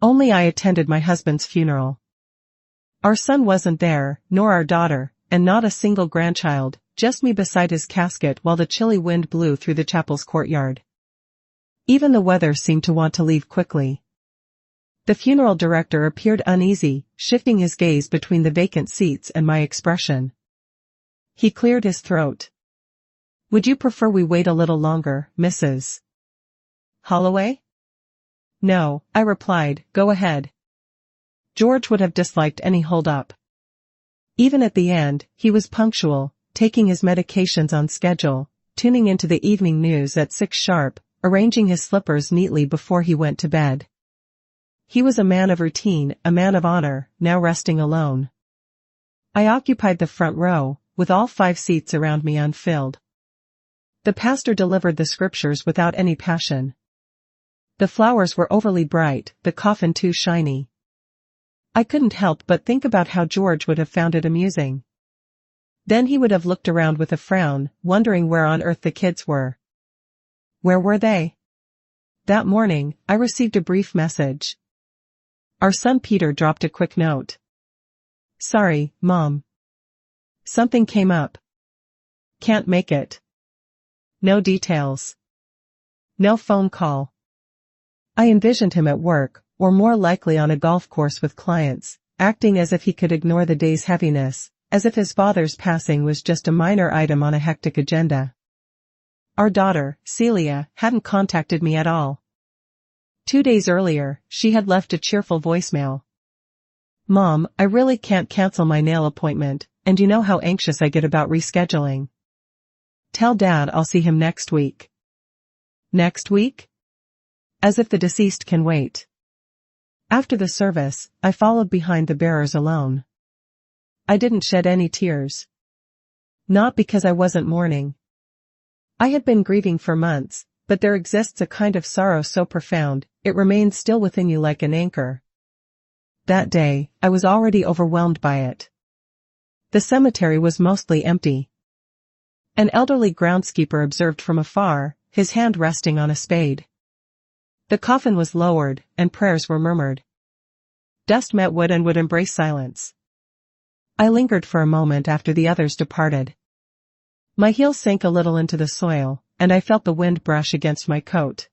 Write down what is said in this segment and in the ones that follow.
Only I attended my husband's funeral. Our son wasn't there, nor our daughter, and not a single grandchild, just me beside his casket while the chilly wind blew through the chapel's courtyard. Even the weather seemed to want to leave quickly. The funeral director appeared uneasy, shifting his gaze between the vacant seats and my expression. He cleared his throat. "Would you prefer we wait a little longer, Mrs. Holloway?" "No," I replied, "go ahead." George would have disliked any hold-up. Even at the end, he was punctual, taking his medications on schedule, tuning into the evening news at 6 sharp, arranging his slippers neatly before he went to bed. He was a man of routine, a man of honor, now resting alone. I occupied the front row, with all 5 seats around me unfilled. The pastor delivered the scriptures without any passion. The flowers were overly bright, the coffin too shiny. I couldn't help but think about how George would have found it amusing. Then he would have looked around with a frown, wondering where on earth the kids were. Where were they? That morning, I received a brief message. Our son Peter dropped a quick note. "Sorry, Mom. Something came up. Can't make it." No details. No phone call. I envisioned him at work, or more likely on a golf course with clients, acting as if he could ignore the day's heaviness, as if his father's passing was just a minor item on a hectic agenda. Our daughter, Celia, hadn't contacted me at all. 2 days earlier, she had left a cheerful voicemail. "Mom, I really can't cancel my nail appointment, and you know how anxious I get about rescheduling. Tell Dad I'll see him next week." Next week? As if the deceased can wait. After the service, I followed behind the bearers alone. I didn't shed any tears. Not because I wasn't mourning. I had been grieving for months, but there exists a kind of sorrow so profound, it remains still within you like an anchor. That day, I was already overwhelmed by it. The cemetery was mostly empty. An elderly groundskeeper observed from afar, his hand resting on a spade. The coffin was lowered, and prayers were murmured. Dust met wood and would embrace silence. I lingered for a moment after the others departed. My heels sank a little into the soil, and I felt the wind brush against my coat.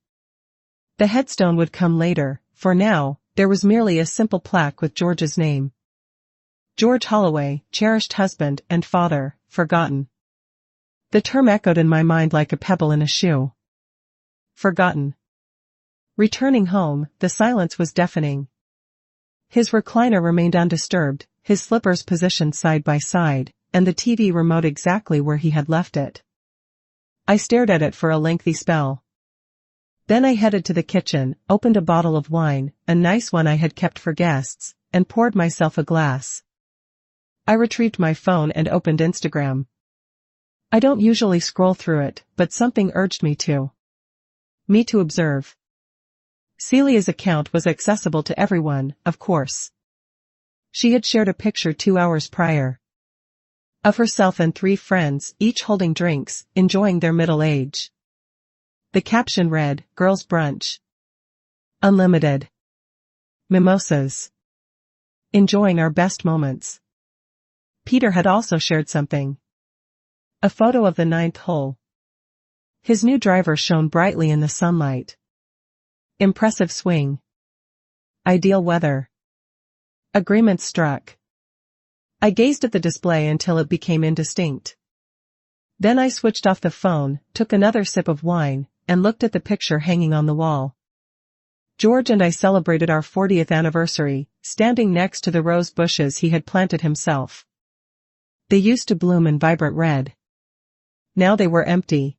The headstone would come later, for now, there was merely a simple plaque with George's name. George Holloway, cherished husband and father, forgotten. The term echoed in my mind like a pebble in a shoe. Forgotten. Returning home, the silence was deafening. His recliner remained undisturbed, his slippers positioned side by side, and the TV remote exactly where he had left it. I stared at it for a lengthy spell. Then I headed to the kitchen, opened a bottle of wine, a nice one I had kept for guests, and poured myself a glass. I retrieved my phone and opened Instagram. I don't usually scroll through it, but something urged me to. Me to observe. Celia's account was accessible to everyone, of course. She had shared a picture 2 hours prior. Of herself and 3 friends, each holding drinks, enjoying their middle age. The caption read, "Girls' Brunch. Unlimited. Mimosas. Enjoying our best moments." Peter had also shared something. A photo of the 9th hole. His new driver shone brightly in the sunlight. Impressive swing. Ideal weather. Agreement struck. I gazed at the display until it became indistinct. Then I switched off the phone, took another sip of wine, and looked at the picture hanging on the wall. George and I celebrated our 40th anniversary, standing next to the rose bushes he had planted himself. They used to bloom in vibrant red. Now they were empty.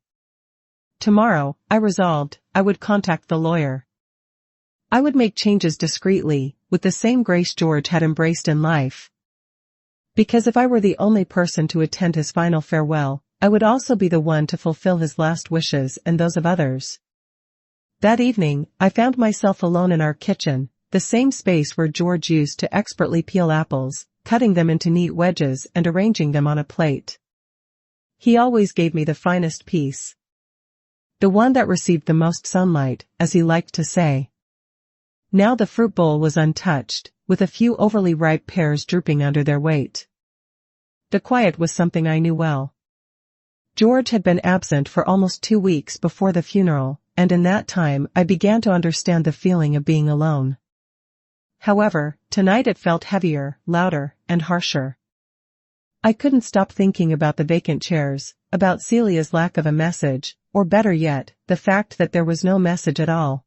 Tomorrow, I resolved, I would contact the lawyer. I would make changes discreetly, with the same grace George had embraced in life. Because if I were the only person to attend his final farewell, I would also be the one to fulfill his last wishes and those of others. That evening, I found myself alone in our kitchen, the same space where George used to expertly peel apples, cutting them into neat wedges and arranging them on a plate. He always gave me the finest piece. The one that received the most sunlight, as he liked to say. Now the fruit bowl was untouched, with a few overly ripe pears drooping under their weight. The quiet was something I knew well. George had been absent for almost 2 weeks before the funeral, and in that time I began to understand the feeling of being alone. However, tonight it felt heavier, louder, and harsher. I couldn't stop thinking about the vacant chairs, about Celia's lack of a message, or better yet, the fact that there was no message at all.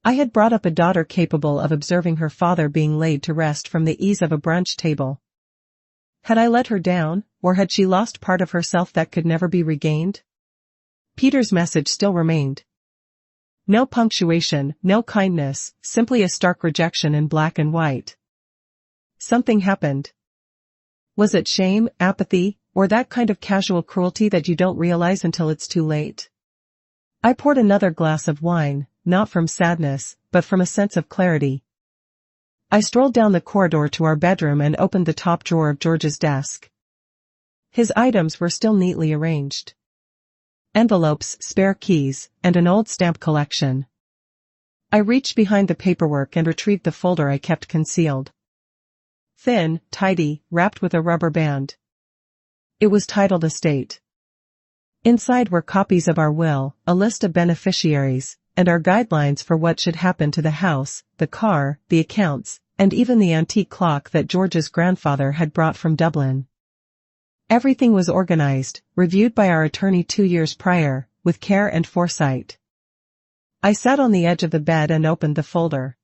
I had brought up a daughter capable of observing her father being laid to rest from the ease of a brunch table. Had I let her down, or had she lost part of herself that could never be regained? Peter's message still remained. No punctuation, no kindness, simply a stark rejection in black and white. Something happened. Was it shame, apathy, or that kind of casual cruelty that you don't realize until it's too late? I poured another glass of wine, not from sadness, but from a sense of clarity. I strolled down the corridor to our bedroom and opened the top drawer of George's desk. His items were still neatly arranged. Envelopes, spare keys, and an old stamp collection. I reached behind the paperwork and retrieved the folder I kept concealed. Thin, tidy, wrapped with a rubber band. It was titled Estate. Inside were copies of our will, a list of beneficiaries, and our guidelines for what should happen to the house, the car, the accounts, and even the antique clock that George's grandfather had brought from Dublin. Everything was organized, reviewed by our attorney 2 years prior, with care and foresight. I sat on the edge of the bed and opened the folder.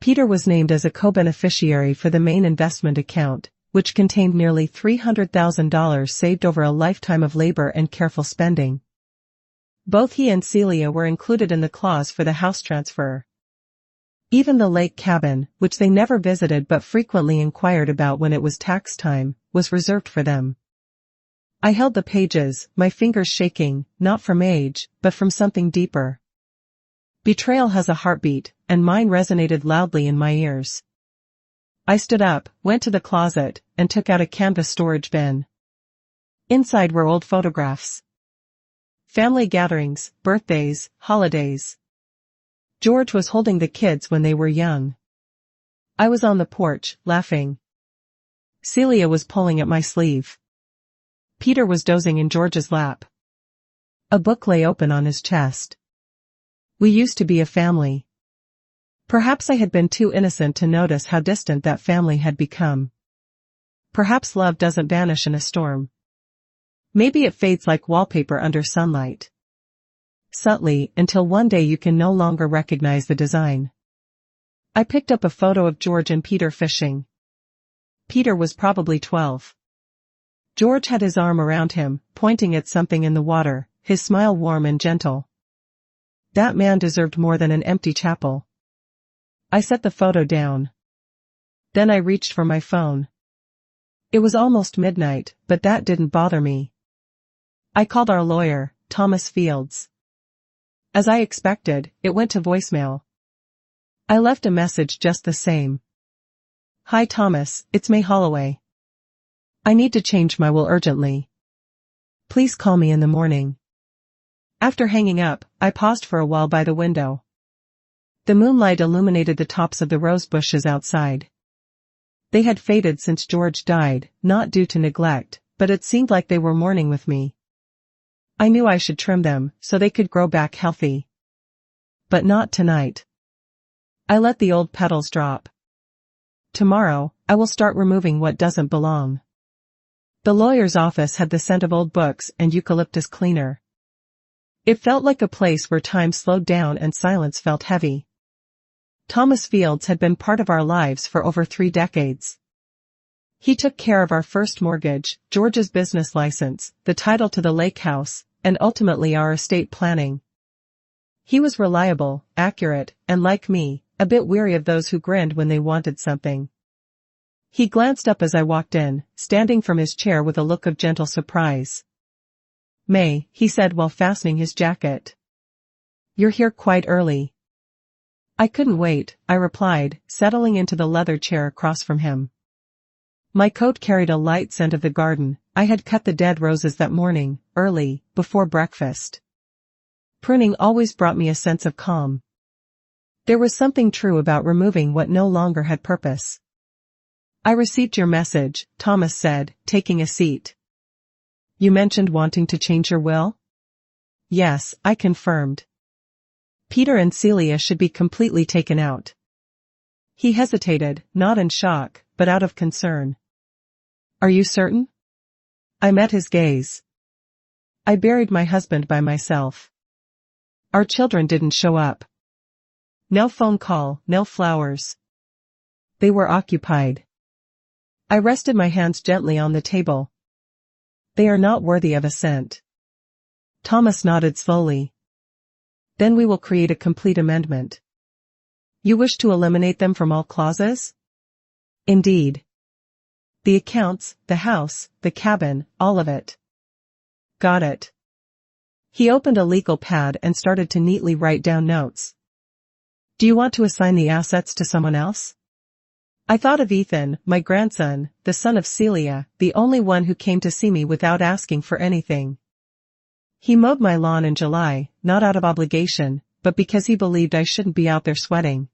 Peter was named as a co-beneficiary for the main investment account, which contained nearly $300,000 saved over a lifetime of labor and careful spending. Both he and Celia were included in the clause for the house transfer. Even the lake cabin, which they never visited but frequently inquired about when it was tax time, was reserved for them. I held the pages, my fingers shaking, not from age, but from something deeper. Betrayal has a heartbeat, and mine resonated loudly in my ears. I stood up, went to the closet, and took out a canvas storage bin. Inside were old photographs. Family gatherings, birthdays, holidays. George was holding the kids when they were young. I was on the porch, laughing. Celia was pulling at my sleeve. Peter was dozing in George's lap. A book lay open on his chest. We used to be a family. Perhaps I had been too innocent to notice how distant that family had become. Perhaps love doesn't vanish in a storm. Maybe it fades like wallpaper under sunlight. Subtly, until one day you can no longer recognize the design. I picked up a photo of George and Peter fishing. Peter was probably 12. George had his arm around him, pointing at something in the water, his smile warm and gentle. That man deserved more than an empty chapel. I set the photo down. Then I reached for my phone. It was almost midnight, but that didn't bother me. I called our lawyer, Thomas Fields. As I expected, it went to voicemail. I left a message just the same. Hi Thomas, it's May Holloway. I need to change my will urgently. Please call me in the morning. After hanging up, I paused for a while by the window. The moonlight illuminated the tops of the rose bushes outside. They had faded since George died, not due to neglect, but it seemed like they were mourning with me. I knew I should trim them, so they could grow back healthy. But not tonight. I let the old petals drop. Tomorrow, I will start removing what doesn't belong. The lawyer's office had the scent of old books and eucalyptus cleaner. It felt like a place where time slowed down and silence felt heavy. Thomas Fields had been part of our lives for over 3 decades. He took care of our first mortgage, George's business license, the title to the lake house, and ultimately our estate planning. He was reliable, accurate, and like me, a bit weary of those who grinned when they wanted something. He glanced up as I walked in, standing from his chair with a look of gentle surprise. May, he said while fastening his jacket. You're here quite early. I couldn't wait, I replied, settling into the leather chair across from him. My coat carried a light scent of the garden. I had cut the dead roses that morning, early, before breakfast. Pruning always brought me a sense of calm. There was something true about removing what no longer had purpose. I received your message, Thomas said, taking a seat. You mentioned wanting to change your will? Yes, I confirmed. Peter and Celia should be completely taken out. He hesitated, not in shock, but out of concern. Are you certain? I met his gaze. I buried my husband by myself. Our children didn't show up. No phone call, no flowers. They were occupied. I rested my hands gently on the table. They are not worthy of assent. Thomas nodded slowly. Then we will create a complete amendment. You wish to eliminate them from all clauses? Indeed. The accounts, the house, the cabin, all of it. Got it. He opened a legal pad and started to neatly write down notes. Do you want to assign the assets to someone else? I thought of Ethan, my grandson, the son of Celia, the only one who came to see me without asking for anything. He mowed my lawn in July, not out of obligation, but because he believed I shouldn't be out there sweating.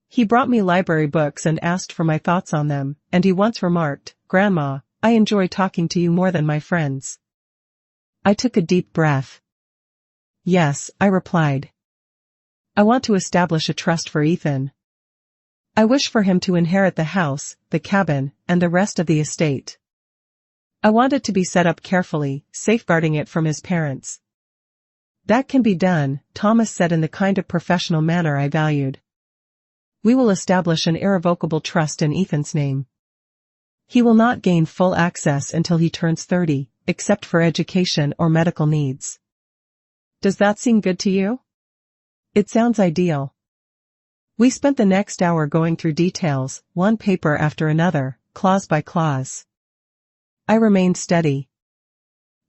He brought me library books and asked for my thoughts on them, and he once remarked, "Grandma, I enjoy talking to you more than my friends." I took a deep breath. Yes, I replied. I want to establish a trust for Ethan. I wish for him to inherit the house, the cabin, and the rest of the estate. I want it to be set up carefully, safeguarding it from his parents. That can be done, Thomas said in the kind of professional manner I valued. We will establish an irrevocable trust in Ethan's name. He will not gain full access until he turns 30, except for education or medical needs. Does that seem good to you? It sounds ideal. We spent the next hour going through details, one paper after another, clause by clause. I remained steady.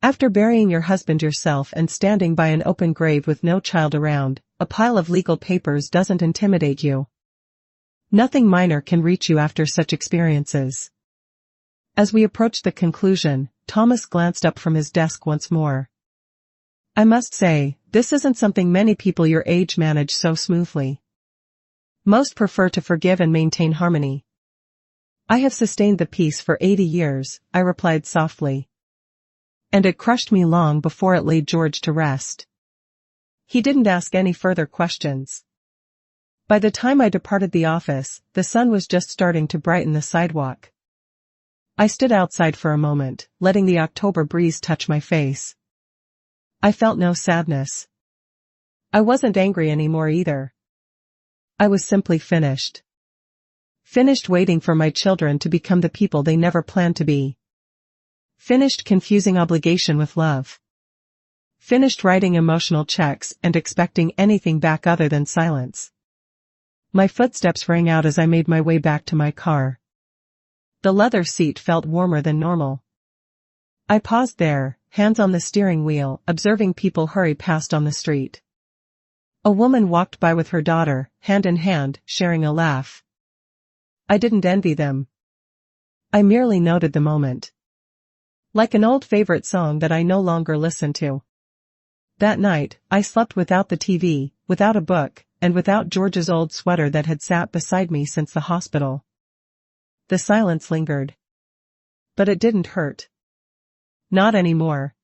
After burying your husband yourself and standing by an open grave with no child around, a pile of legal papers doesn't intimidate you. Nothing minor can reach you after such experiences. As we approached the conclusion, Thomas glanced up from his desk once more. I must say, this isn't something many people your age manage so smoothly. Most prefer to forgive and maintain harmony. I have sustained the peace for 80 years, I replied softly. And it crushed me long before it laid George to rest. He didn't ask any further questions. By the time I departed the office, the sun was just starting to brighten the sidewalk. I stood outside for a moment, letting the October breeze touch my face. I felt no sadness. I wasn't angry anymore either. I was simply finished. Finished waiting for my children to become the people they never planned to be. Finished confusing obligation with love. Finished writing emotional checks and expecting anything back other than silence. My footsteps rang out as I made my way back to my car. The leather seat felt warmer than normal. I paused there, hands on the steering wheel, observing people hurry past on the street. A woman walked by with her daughter, hand in hand, sharing a laugh. I didn't envy them. I merely noted the moment. Like an old favorite song that I no longer listen to. That night, I slept without the TV, without a book, and without George's old sweater that had sat beside me since the hospital. The silence lingered. But it didn't hurt. Not anymore.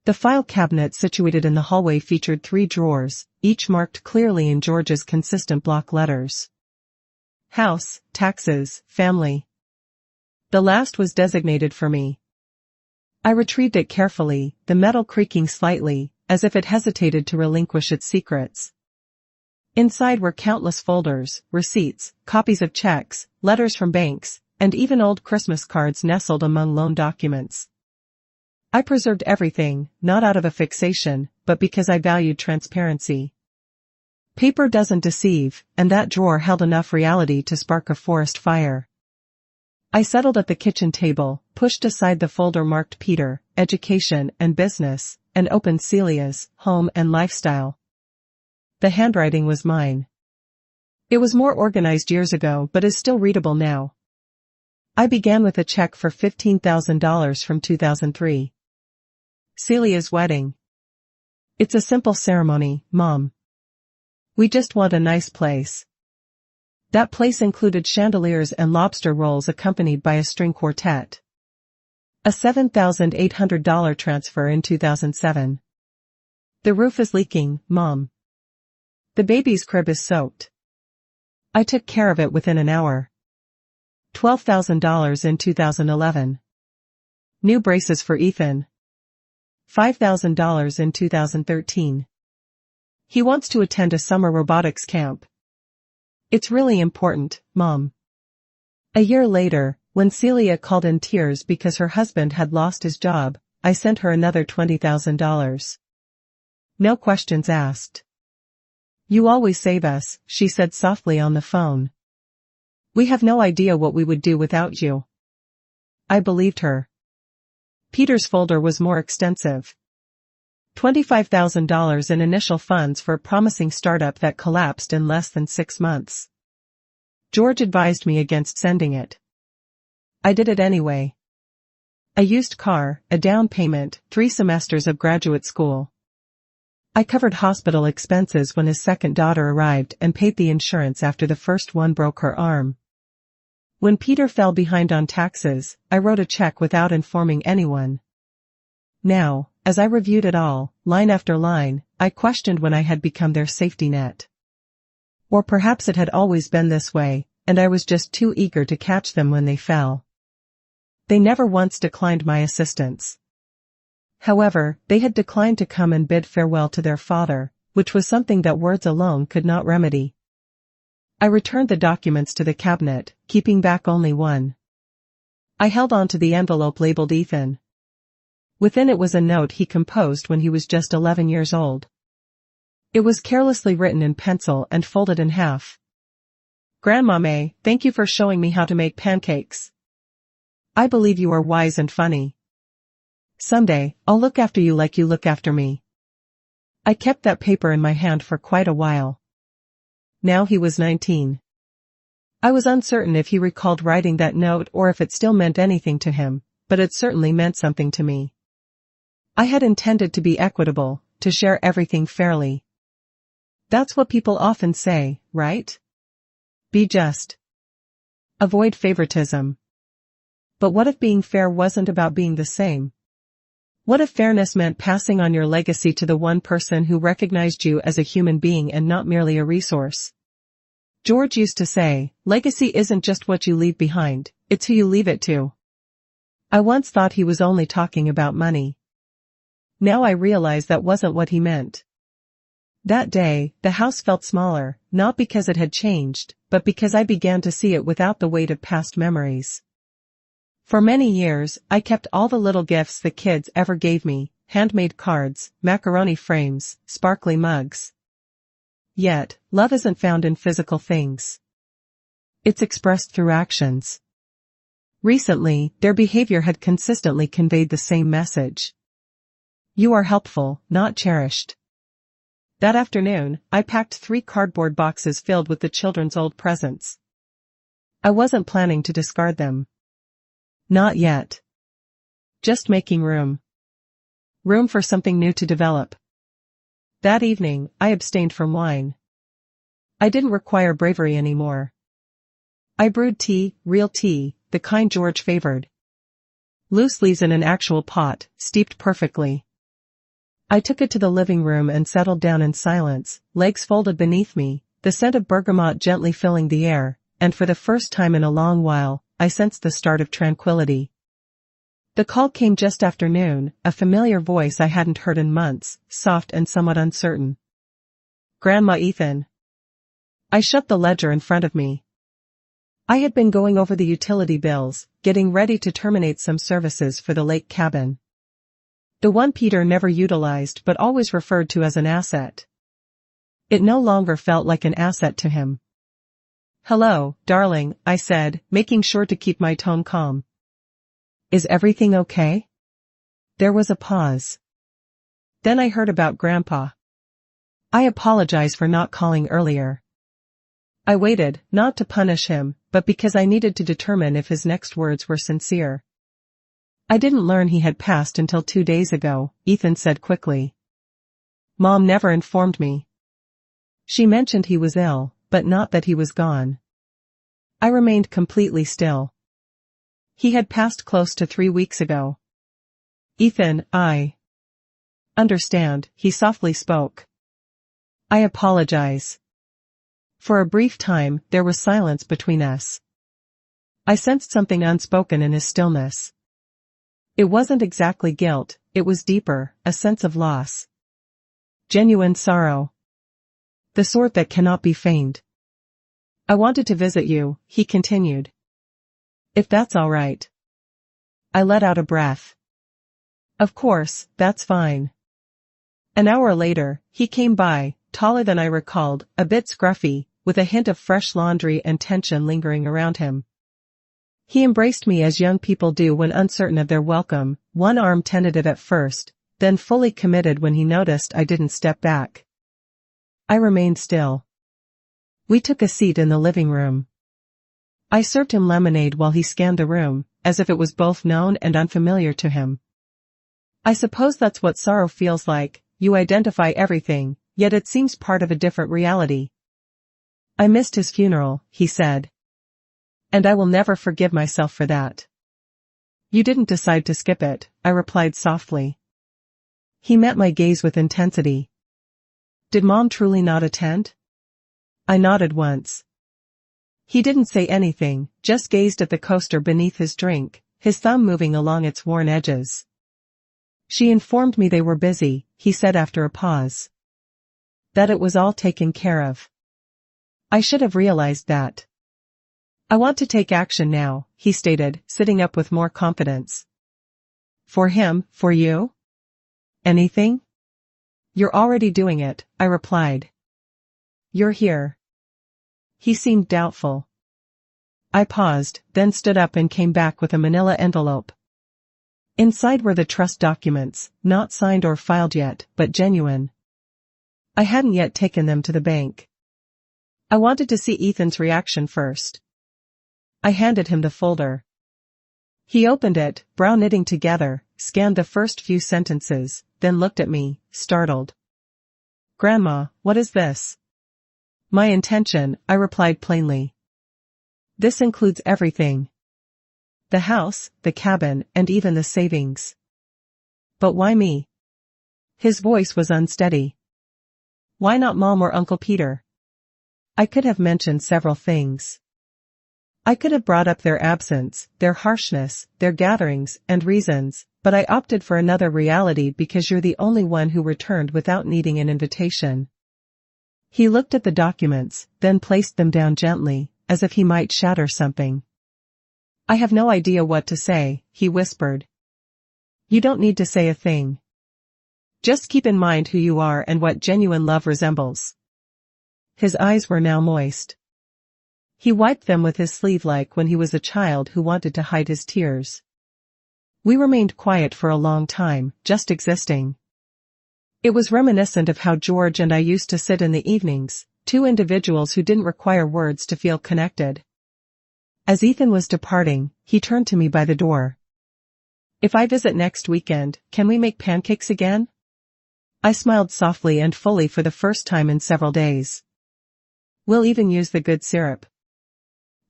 The file cabinet situated in the hallway featured 3 drawers, each marked clearly in George's consistent block letters. House, taxes, family. The last was designated for me. I retrieved it carefully, the metal creaking slightly, as if it hesitated to relinquish its secrets. Inside were countless folders, receipts, copies of checks, letters from banks, and even old Christmas cards nestled among loan documents. I preserved everything, not out of a fixation, but because I valued transparency. Paper doesn't deceive, and that drawer held enough reality to spark a forest fire. I settled at the kitchen table, pushed aside the folder marked Peter, Education and Business, and opened Celia's, Home and Lifestyle. The handwriting was mine. It was more organized years ago but is still readable now. I began with a check for $15,000 from 2003. Celia's wedding. It's a simple ceremony, Mom. We just want a nice place. That place included chandeliers and lobster rolls accompanied by a string quartet. A $7,800 transfer in 2007. The roof is leaking, Mom. The baby's crib is soaked. I took care of it within an hour. $12,000 in 2011. New braces for Ethan. $5,000 in 2013. He wants to attend a summer robotics camp. It's really important, Mom. A year later, when Celia called in tears because her husband had lost his job, I sent her another $20,000. No questions asked. You always save us, she said softly on the phone. We have no idea what we would do without you. I believed her. Peter's folder was more extensive. $25,000 in initial funds for a promising startup that collapsed in less than 6 months. George advised me against sending it. I did it anyway. A used car, a down payment, 3 semesters of graduate school. I covered hospital expenses when his second daughter arrived and paid the insurance after the first one broke her arm. When Peter fell behind on taxes, I wrote a check without informing anyone. Now, as I reviewed it all, line after line, I questioned when I had become their safety net. Or perhaps it had always been this way, and I was just too eager to catch them when they fell. They never once declined my assistance. However, they had declined to come and bid farewell to their father, which was something that words alone could not remedy. I returned the documents to the cabinet, keeping back only one. I held on to the envelope labeled Ethan. Within it was a note he composed when he was just 11 years old. It was carelessly written in pencil and folded in half. Grandma May, thank you for showing me how to make pancakes. I believe you are wise and funny. Someday, I'll look after you like you look after me. I kept that paper in my hand for quite a while. Now he was 19. I was uncertain if he recalled writing that note or if it still meant anything to him, but it certainly meant something to me. I had intended to be equitable, to share everything fairly. That's what people often say, right? Be just. Avoid favoritism. But what if being fair wasn't about being the same? What if fairness meant passing on your legacy to the one person who recognized you as a human being and not merely a resource? George used to say, legacy isn't just what you leave behind, it's who you leave it to. I once thought he was only talking about money. Now I realize that wasn't what he meant. That day, the house felt smaller, not because it had changed, but because I began to see it without the weight of past memories. For many years, I kept all the little gifts the kids ever gave me, handmade cards, macaroni frames, sparkly mugs. Yet, love isn't found in physical things. It's expressed through actions. Recently, their behavior had consistently conveyed the same message. You are helpful, not cherished. That afternoon, I packed 3 cardboard boxes filled with the children's old presents. I wasn't planning to discard them. Not yet. Just making room. Room for something new to develop. That evening, I abstained from wine. I didn't require bravery anymore. I brewed tea, real tea, the kind George favored. Loose leaves in an actual pot, steeped perfectly. I took it to the living room and settled down in silence, legs folded beneath me, the scent of bergamot gently filling the air, and for the first time in a long while, I sensed the start of tranquility. The call came just after noon, a familiar voice I hadn't heard in months, soft and somewhat uncertain. Grandma Ethan. I shut the ledger in front of me. I had been going over the utility bills, getting ready to terminate some services for the lake cabin. The one Peter never utilized but always referred to as an asset. It no longer felt like an asset to him. Hello, darling, I said, making sure to keep my tone calm. Is everything okay? There was a pause. Then I heard about Grandpa. I apologize for not calling earlier. I waited, not to punish him, but because I needed to determine if his next words were sincere. I didn't learn he had passed until 2 days ago, Ethan said quickly. Mom never informed me. She mentioned he was ill, but not that he was gone. I remained completely still. He had passed close to 3 weeks ago. Ethan, I understand, he softly spoke. I apologize. For a brief time, there was silence between us. I sensed something unspoken in his stillness. It wasn't exactly guilt, it was deeper, a sense of loss. Genuine sorrow. The sort that cannot be feigned. I wanted to visit you, he continued. If that's all right. I let out a breath. Of course, that's fine. An hour later, he came by, taller than I recalled, a bit scruffy, with a hint of fresh laundry and tension lingering around him. He embraced me as young people do when uncertain of their welcome, one arm tentative at first, then fully committed when he noticed I didn't step back. I remained still. We took a seat in the living room. I served him lemonade while he scanned the room, as if it was both known and unfamiliar to him. I suppose that's what sorrow feels like, you identify everything, yet it seems part of a different reality. I missed his funeral, he said. And I will never forgive myself for that. You didn't decide to skip it, I replied softly. He met my gaze with intensity. Did Mom truly not attend? I nodded once. He didn't say anything, just gazed at the coaster beneath his drink, his thumb moving along its worn edges. She informed me they were busy, he said after a pause. That it was all taken care of. I should have realized that. I want to take action now, he stated, sitting up with more confidence. For him, for you? Anything? You're already doing it, I replied. You're here. He seemed doubtful. I paused, then stood up and came back with a manila envelope. Inside were the trust documents, not signed or filed yet, but genuine. I hadn't yet taken them to the bank. I wanted to see Ethan's reaction first. I handed him the folder. He opened it, brow knitting together, scanned the first few sentences, then looked at me, startled. Grandma, what is this? My intention, I replied plainly. This includes everything. The house, the cabin, and even the savings. But why me? His voice was unsteady. Why not Mom or Uncle Peter? I could have mentioned several things. I could have brought up their absence, their harshness, their gatherings, and reasons, but I opted for another reality because you're the only one who returned without needing an invitation. He looked at the documents, then placed them down gently, as if he might shatter something. I have no idea what to say, he whispered. You don't need to say a thing. Just keep in mind who you are and what genuine love resembles. His eyes were now moist. He wiped them with his sleeve like when he was a child who wanted to hide his tears. We remained quiet for a long time, just existing. It was reminiscent of how George and I used to sit in the evenings, two individuals who didn't require words to feel connected. As Ethan was departing, he turned to me by the door. If I visit next weekend, can we make pancakes again? I smiled softly and fully for the first time in several days. We'll even use the good syrup.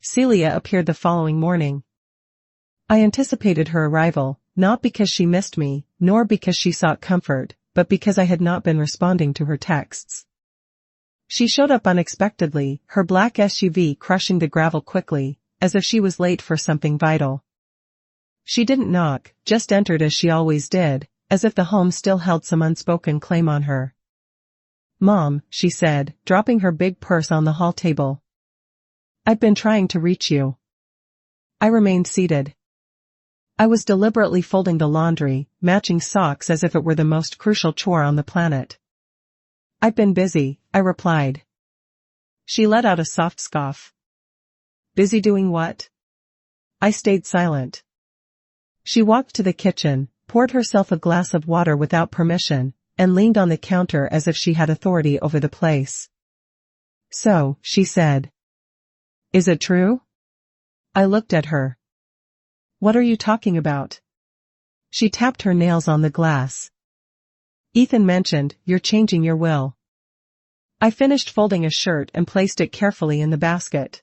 Celia appeared the following morning. I anticipated her arrival, not because she missed me, nor because she sought comfort, but because I had not been responding to her texts. She showed up unexpectedly, her black SUV crushing the gravel quickly, as if she was late for something vital. She didn't knock, just entered as she always did, as if the home still held some unspoken claim on her. Mom, she said, dropping her big purse on the hall table. I've been trying to reach you. I remained seated. I was deliberately folding the laundry, matching socks as if it were the most crucial chore on the planet. I've been busy, I replied. She let out a soft scoff. Busy doing what? I stayed silent. She walked to the kitchen, poured herself a glass of water without permission, and leaned on the counter as if she had authority over the place. So, she said. Is it true? I looked at her. What are you talking about? She tapped her nails on the glass. Ethan mentioned, you're changing your will. I finished folding a shirt and placed it carefully in the basket.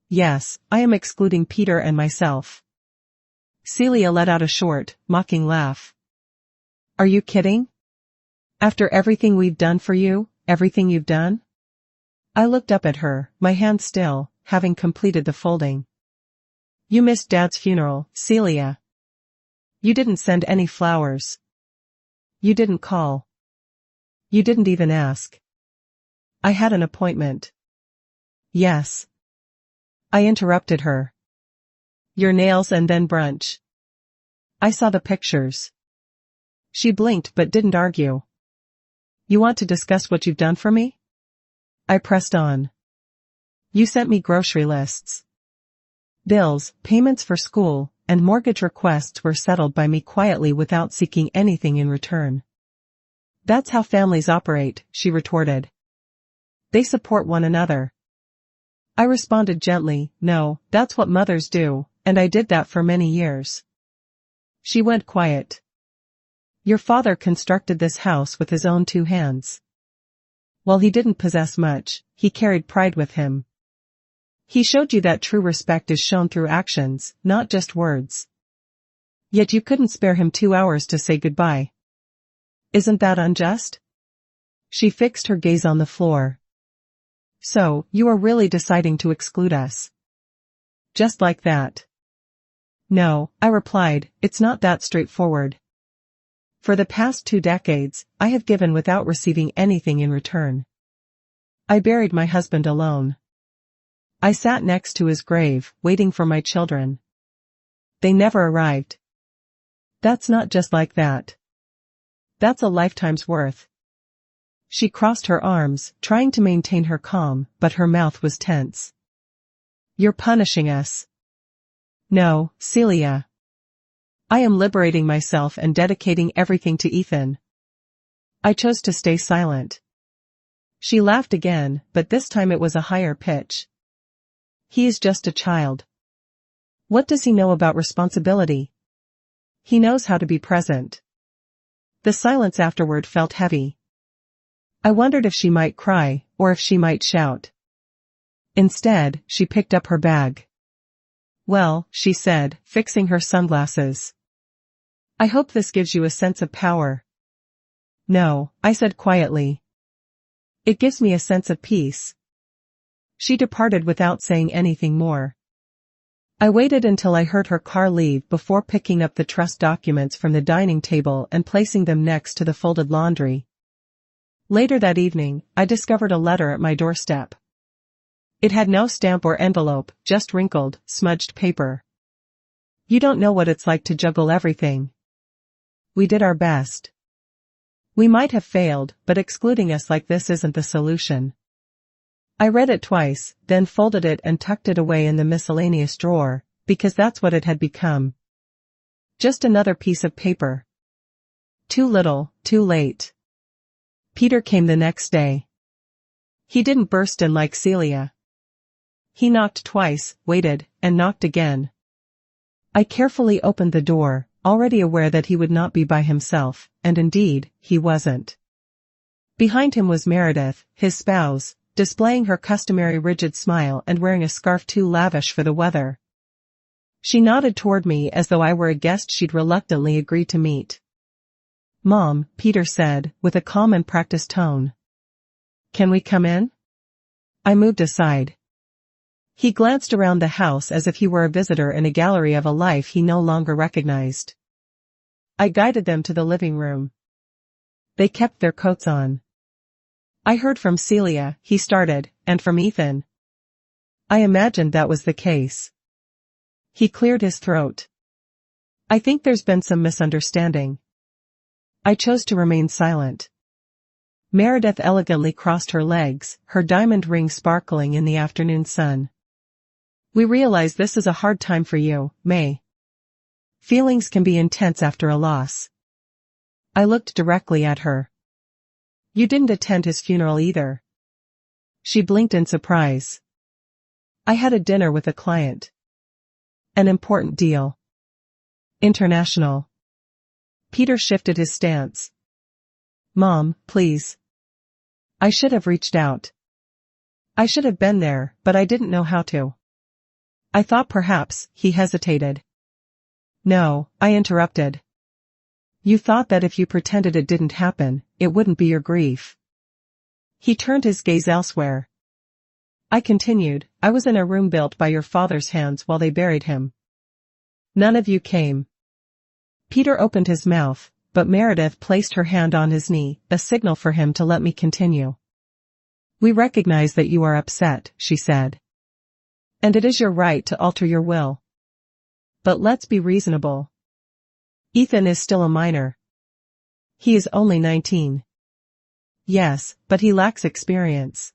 Yes, I am excluding Peter and myself. Celia let out a short, mocking laugh. Are you kidding? After everything we've done for you, everything you've done? I looked up at her, my hand still, having completed the folding. You missed Dad's funeral, Celia. You didn't send any flowers. You didn't call. You didn't even ask. I had an appointment. Yes. I interrupted her. Your nails and then brunch. I saw the pictures. She blinked but didn't argue. You want to discuss what you've done for me? I pressed on. You sent me grocery lists. Bills, payments for school, and mortgage requests were settled by me quietly without seeking anything in return. That's how families operate, she retorted. They support one another. I responded gently, no, that's what mothers do, and I did that for many years. She went quiet. Your father constructed this house with his own 2 hands. While he didn't possess much, he carried pride with him. He showed you that true respect is shown through actions, not just words. Yet you couldn't spare him 2 hours to say goodbye. Isn't that unjust? She fixed her gaze on the floor. So, you are really deciding to exclude us? Just like that? No, I replied, it's not that straightforward. For the past 2 decades, I have given without receiving anything in return. I buried my husband alone. I sat next to his grave, waiting for my children. They never arrived. That's not just like that. That's a lifetime's worth. She crossed her arms, trying to maintain her calm, but her mouth was tense. You're punishing us. No, Celia. I am liberating myself and dedicating everything to Ethan. I chose to stay silent. She laughed again, but this time it was a higher pitch. He is just a child. What does he know about responsibility? He knows how to be present. The silence afterward felt heavy. I wondered if she might cry, or if she might shout. Instead, she picked up her bag. Well, she said, fixing her sunglasses. I hope this gives you a sense of power. No, I said quietly. It gives me a sense of peace. She departed without saying anything more. I waited until I heard her car leave before picking up the trust documents from the dining table and placing them next to the folded laundry. Later that evening, I discovered a letter at my doorstep. It had no stamp or envelope, just wrinkled, smudged paper. You don't know what it's like to juggle everything. We did our best. We might have failed, but excluding us like this isn't the solution. I read it twice, then folded it and tucked it away in the miscellaneous drawer, because that's what it had become. Just another piece of paper. Too little, too late. Peter came the next day. He didn't burst in like Celia. He knocked twice, waited, and knocked again. I carefully opened the door, already aware that he would not be by himself, and indeed, he wasn't. Behind him was Meredith, his spouse, displaying her customary rigid smile and wearing a scarf too lavish for the weather. She nodded toward me as though I were a guest she'd reluctantly agreed to meet. Mom, Peter said, with a calm and practiced tone. Can we come in? I moved aside. He glanced around the house as if he were a visitor in a gallery of a life he no longer recognized. I guided them to the living room. They kept their coats on. I heard from Celia, he started, and from Ethan. I imagined that was the case. He cleared his throat. I think there's been some misunderstanding. I chose to remain silent. Meredith elegantly crossed her legs, her diamond ring sparkling in the afternoon sun. We realize this is a hard time for you, May. Feelings can be intense after a loss. I looked directly at her. You didn't attend his funeral either. She blinked in surprise. I had a dinner with a client. An important deal. International. Peter shifted his stance. Mom, please. I should have reached out. I should have been there, but I didn't know how to. I thought perhaps, he hesitated. No, I interrupted. You thought that if you pretended it didn't happen, it wouldn't be your grief. He turned his gaze elsewhere. I continued, I was in a room built by your father's hands while they buried him. None of you came. Peter opened his mouth, but Meredith placed her hand on his knee, a signal for him to let me continue. We recognize that you are upset, she said. And it is your right to alter your will. But let's be reasonable. Ethan is still a minor. He is only 19. Yes, but he lacks experience.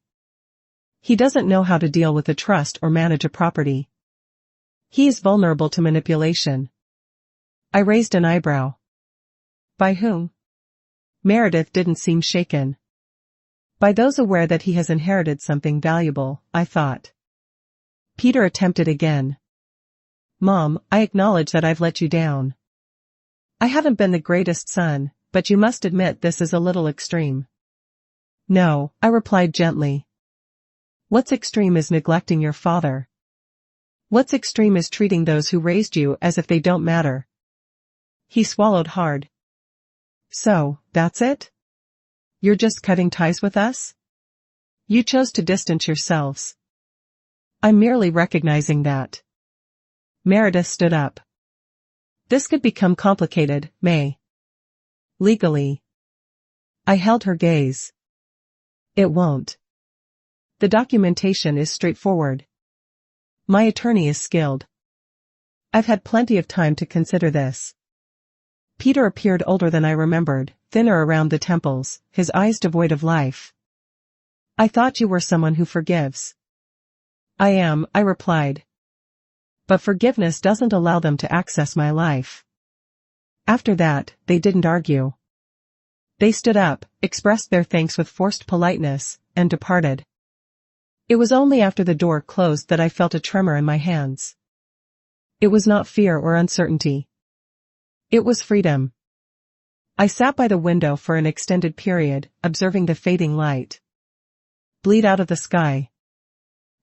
He doesn't know how to deal with a trust or manage a property. He is vulnerable to manipulation. I raised an eyebrow. By whom? Meredith didn't seem shaken. By those aware that he has inherited something valuable, I thought. Peter attempted again. Mom, I acknowledge that I've let you down. I haven't been the greatest son, but you must admit this is a little extreme. No, I replied gently. What's extreme is neglecting your father. What's extreme is treating those who raised you as if they don't matter. He swallowed hard. So, that's it? You're just cutting ties with us? You chose to distance yourselves. I'm merely recognizing that. Meredith stood up. This could become complicated, May. Legally. I held her gaze. It won't. The documentation is straightforward. My attorney is skilled. I've had plenty of time to consider this. Peter appeared older than I remembered, thinner around the temples, his eyes devoid of life. I thought you were someone who forgives. I am, I replied. But forgiveness doesn't allow them to access my life. After that, they didn't argue. They stood up, expressed their thanks with forced politeness, and departed. It was only after the door closed that I felt a tremor in my hands. It was not fear or uncertainty. It was freedom. I sat by the window for an extended period, observing the fading light bleed out of the sky.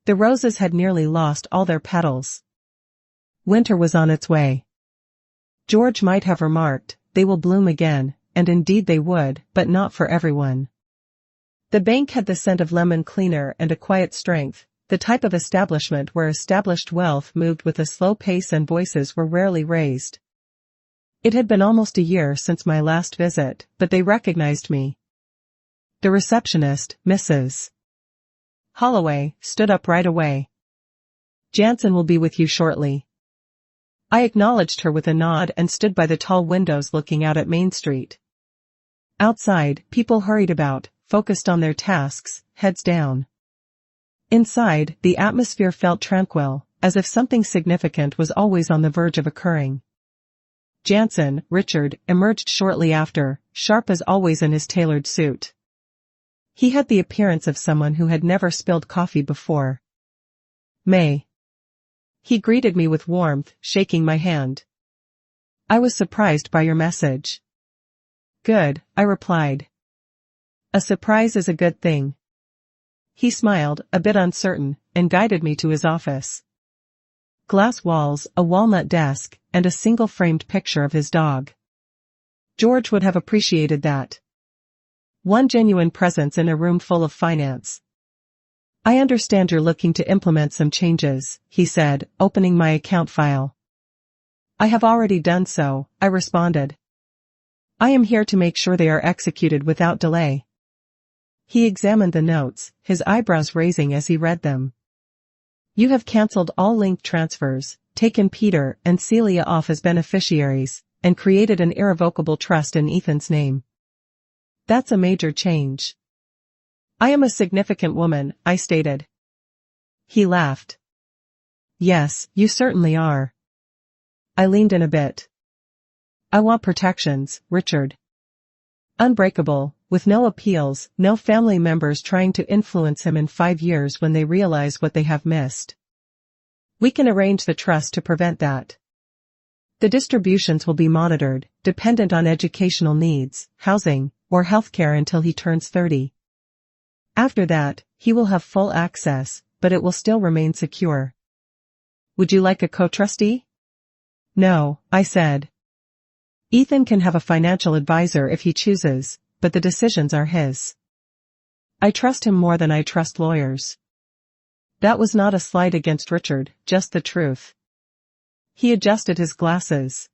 The roses had nearly lost all their petals. Winter was on its way. George might have remarked, they will bloom again, and indeed they would, but not for everyone. The bank had the scent of lemon cleaner and a quiet strength, the type of establishment where established wealth moved with a slow pace and voices were rarely raised. It had been almost a year since my last visit, but they recognized me. The receptionist, Mrs. Holloway, stood up right away. Jansen will be with you shortly. I acknowledged her with a nod and stood by the tall windows looking out at Main Street. Outside, people hurried about, focused on their tasks, heads down. Inside, the atmosphere felt tranquil, as if something significant was always on the verge of occurring. Jansen, Richard, emerged shortly after, sharp as always in his tailored suit. He had the appearance of someone who had never spilled coffee before. May. He greeted me with warmth, shaking my hand. I was surprised by your message. Good, I replied. A surprise is a good thing. He smiled, a bit uncertain, and guided me to his office. Glass walls, a walnut desk, and a single-framed picture of his dog. George would have appreciated that. One genuine presence in a room full of finance. I understand you're looking to implement some changes, he said, opening my account file. I have already done so, I responded. I am here to make sure they are executed without delay. He examined the notes, his eyebrows raising as he read them. You have cancelled all linked transfers, taken Peter and Celia off as beneficiaries, and created an irrevocable trust in Ethan's name. That's a major change. I am a significant woman, I stated. He laughed. Yes, you certainly are. I leaned in a bit. I want protections, Richard. Unbreakable, with no appeals, no family members trying to influence him in 5 years when they realize what they have missed. We can arrange the trust to prevent that. The distributions will be monitored, dependent on educational needs, housing, or healthcare until he turns 30. After that, he will have full access, but it will still remain secure. Would you like a co-trustee? No, I said. Ethan can have a financial advisor if he chooses, but the decisions are his. I trust him more than I trust lawyers. That was not a slight against Richard, just the truth. He adjusted his glasses.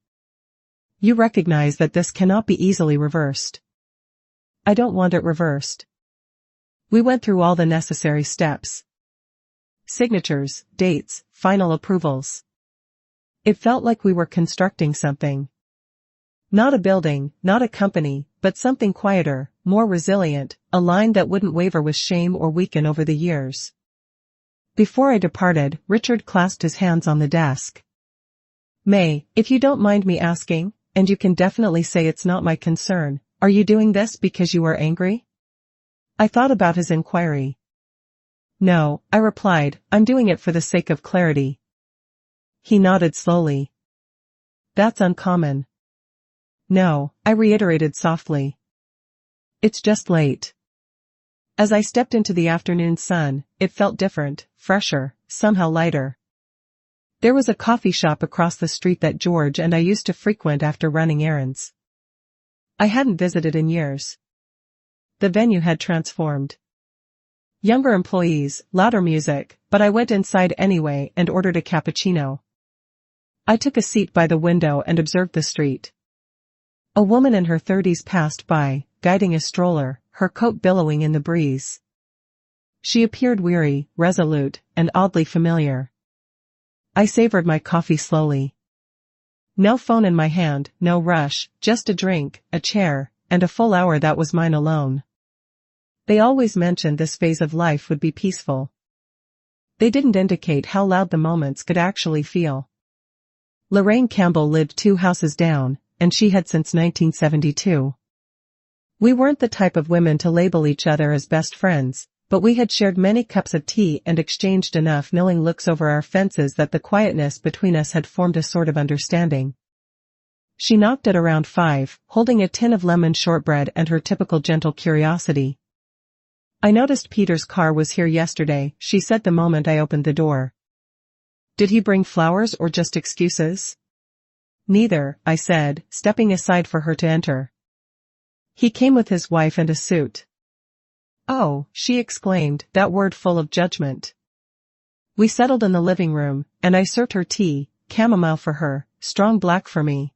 You recognize that this cannot be easily reversed. I don't want it reversed. We went through all the necessary steps. Signatures, dates, final approvals. It felt like we were constructing something. Not a building, not a company, but something quieter, more resilient, a line that wouldn't waver with shame or weaken over the years. Before I departed, Richard clasped his hands on the desk. May, if you don't mind me asking, and you can definitely say it's not my concern, are you doing this because you are angry? I thought about his inquiry. No, I replied, I'm doing it for the sake of clarity. He nodded slowly. That's uncommon. No, I reiterated softly. It's just late. As I stepped into the afternoon sun, it felt different, fresher, somehow lighter. There was a coffee shop across the street that George and I used to frequent after running errands. I hadn't visited in years. The venue had transformed. Younger employees, louder music, but I went inside anyway and ordered a cappuccino. I took a seat by the window and observed the street. A woman in her 30s passed by, guiding a stroller, her coat billowing in the breeze. She appeared weary, resolute, and oddly familiar. I savored my coffee slowly. No phone in my hand, no rush, just a drink, a chair, and a full hour that was mine alone. They always mentioned this phase of life would be peaceful. They didn't indicate how loud the moments could actually feel. Lorraine Campbell lived 2 houses down, and she had since 1972. We weren't the type of women to label each other as best friends, but we had shared many cups of tea and exchanged enough knowing looks over our fences that the quietness between us had formed a sort of understanding. She knocked at around 5, holding a tin of lemon shortbread and her typical gentle curiosity. I noticed Peter's car was here yesterday, she said the moment I opened the door. Did he bring flowers or just excuses? Neither, I said, stepping aside for her to enter. He came with his wife and a suit. Oh, she exclaimed, that word full of judgment. We settled in the living room, and I served her tea, chamomile for her, strong black for me.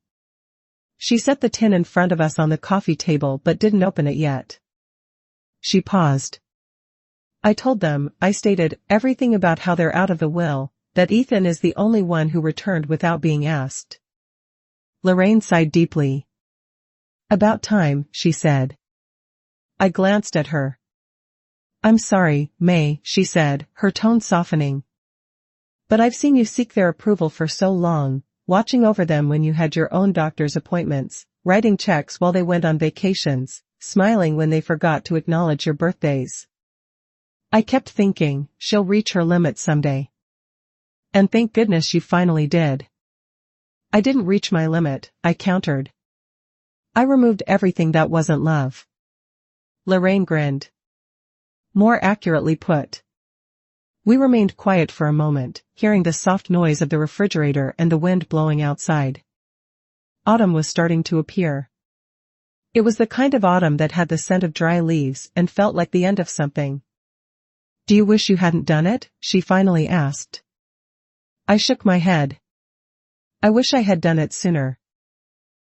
She set the tin in front of us on the coffee table but didn't open it yet. She paused. I told them, I stated, everything about how they're out of the will, that Ethan is the only one who returned without being asked. Lorraine sighed deeply. About time, she said. I glanced at her. I'm sorry, May, she said, her tone softening. But I've seen you seek their approval for so long, watching over them when you had your own doctor's appointments, writing checks while they went on vacations, smiling when they forgot to acknowledge your birthdays. I kept thinking, she'll reach her limit someday. And thank goodness she finally did. I didn't reach my limit, I countered. I removed everything that wasn't love. Lorraine grinned. More accurately put. We remained quiet for a moment, hearing the soft noise of the refrigerator and the wind blowing outside. Autumn was starting to appear. It was the kind of autumn that had the scent of dry leaves and felt like the end of something. Do you wish you hadn't done it? She finally asked. I shook my head. I wish I had done it sooner.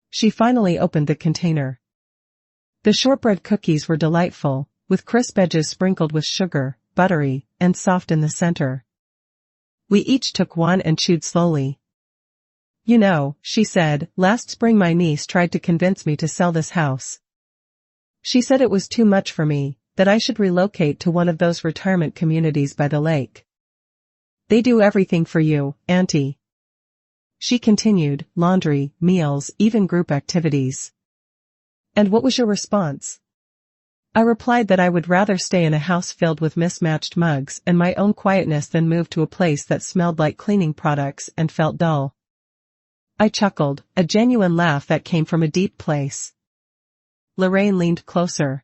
She finally opened the container. The shortbread cookies were delightful, with crisp edges sprinkled with sugar, buttery, and soft in the center. We each took one and chewed slowly. You know, she said, last spring my niece tried to convince me to sell this house. She said it was too much for me, that I should relocate to one of those retirement communities by the lake. They do everything for you, Auntie. She continued, laundry, meals, even group activities. And what was your response? I replied that I would rather stay in a house filled with mismatched mugs and my own quietness than move to a place that smelled like cleaning products and felt dull. I chuckled, a genuine laugh that came from a deep place. Lorraine leaned closer.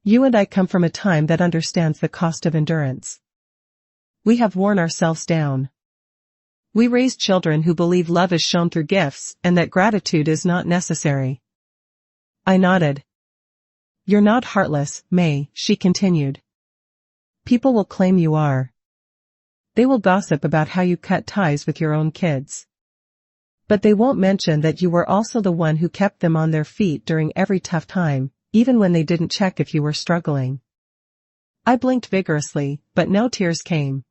You and I come from a time that understands the cost of endurance. We have worn ourselves down. We raised children who believe love is shown through gifts and that gratitude is not necessary. I nodded. You're not heartless, May, she continued. People will claim you are. They will gossip about how you cut ties with your own kids. But they won't mention that you were also the one who kept them on their feet during every tough time, even when they didn't check if you were struggling. I blinked vigorously, but no tears came.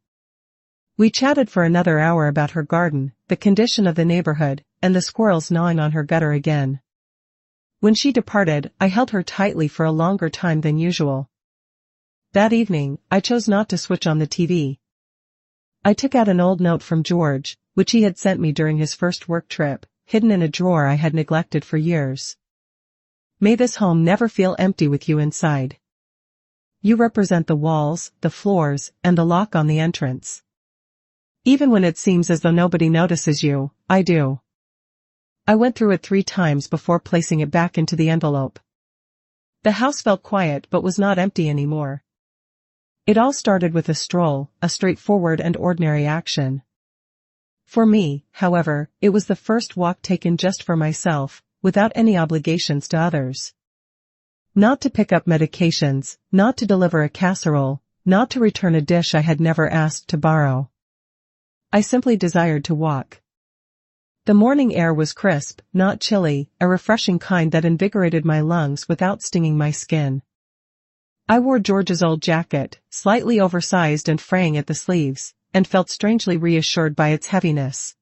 We chatted for another hour about her garden, the condition of the neighborhood, and the squirrels gnawing on her gutter again. When she departed, I held her tightly for a longer time than usual. That evening, I chose not to switch on the TV. I took out an old note from George, which he had sent me during his first work trip, hidden in a drawer I had neglected for years. May this home never feel empty with you inside. You represent the walls, the floors, and the lock on the entrance. Even when it seems as though nobody notices you, I do. I went through it 3 times before placing it back into the envelope. The house felt quiet but was not empty anymore. It all started with a stroll, a straightforward and ordinary action. For me, however, it was the first walk taken just for myself, without any obligations to others. Not to pick up medications, not to deliver a casserole, not to return a dish I had never asked to borrow. I simply desired to walk. The morning air was crisp, not chilly, a refreshing kind that invigorated my lungs without stinging my skin. I wore George's old jacket, slightly oversized and fraying at the sleeves, and felt strangely reassured by its heaviness.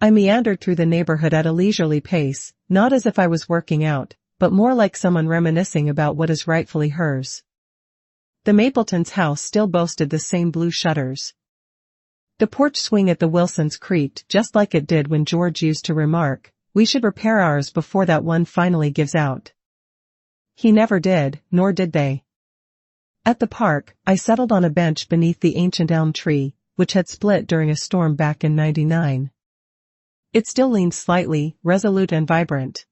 I meandered through the neighborhood at a leisurely pace, not as if I was working out, but more like someone reminiscing about what is rightfully hers. The Mapletons' house still boasted the same blue shutters. The porch swing at the Wilsons creaked just like it did when George used to remark, "We should repair ours before that one finally gives out." He never did, nor did they. At the park, I settled on a bench beneath the ancient elm tree, which had split during a storm back in '99. It still leaned slightly, resolute and vibrant.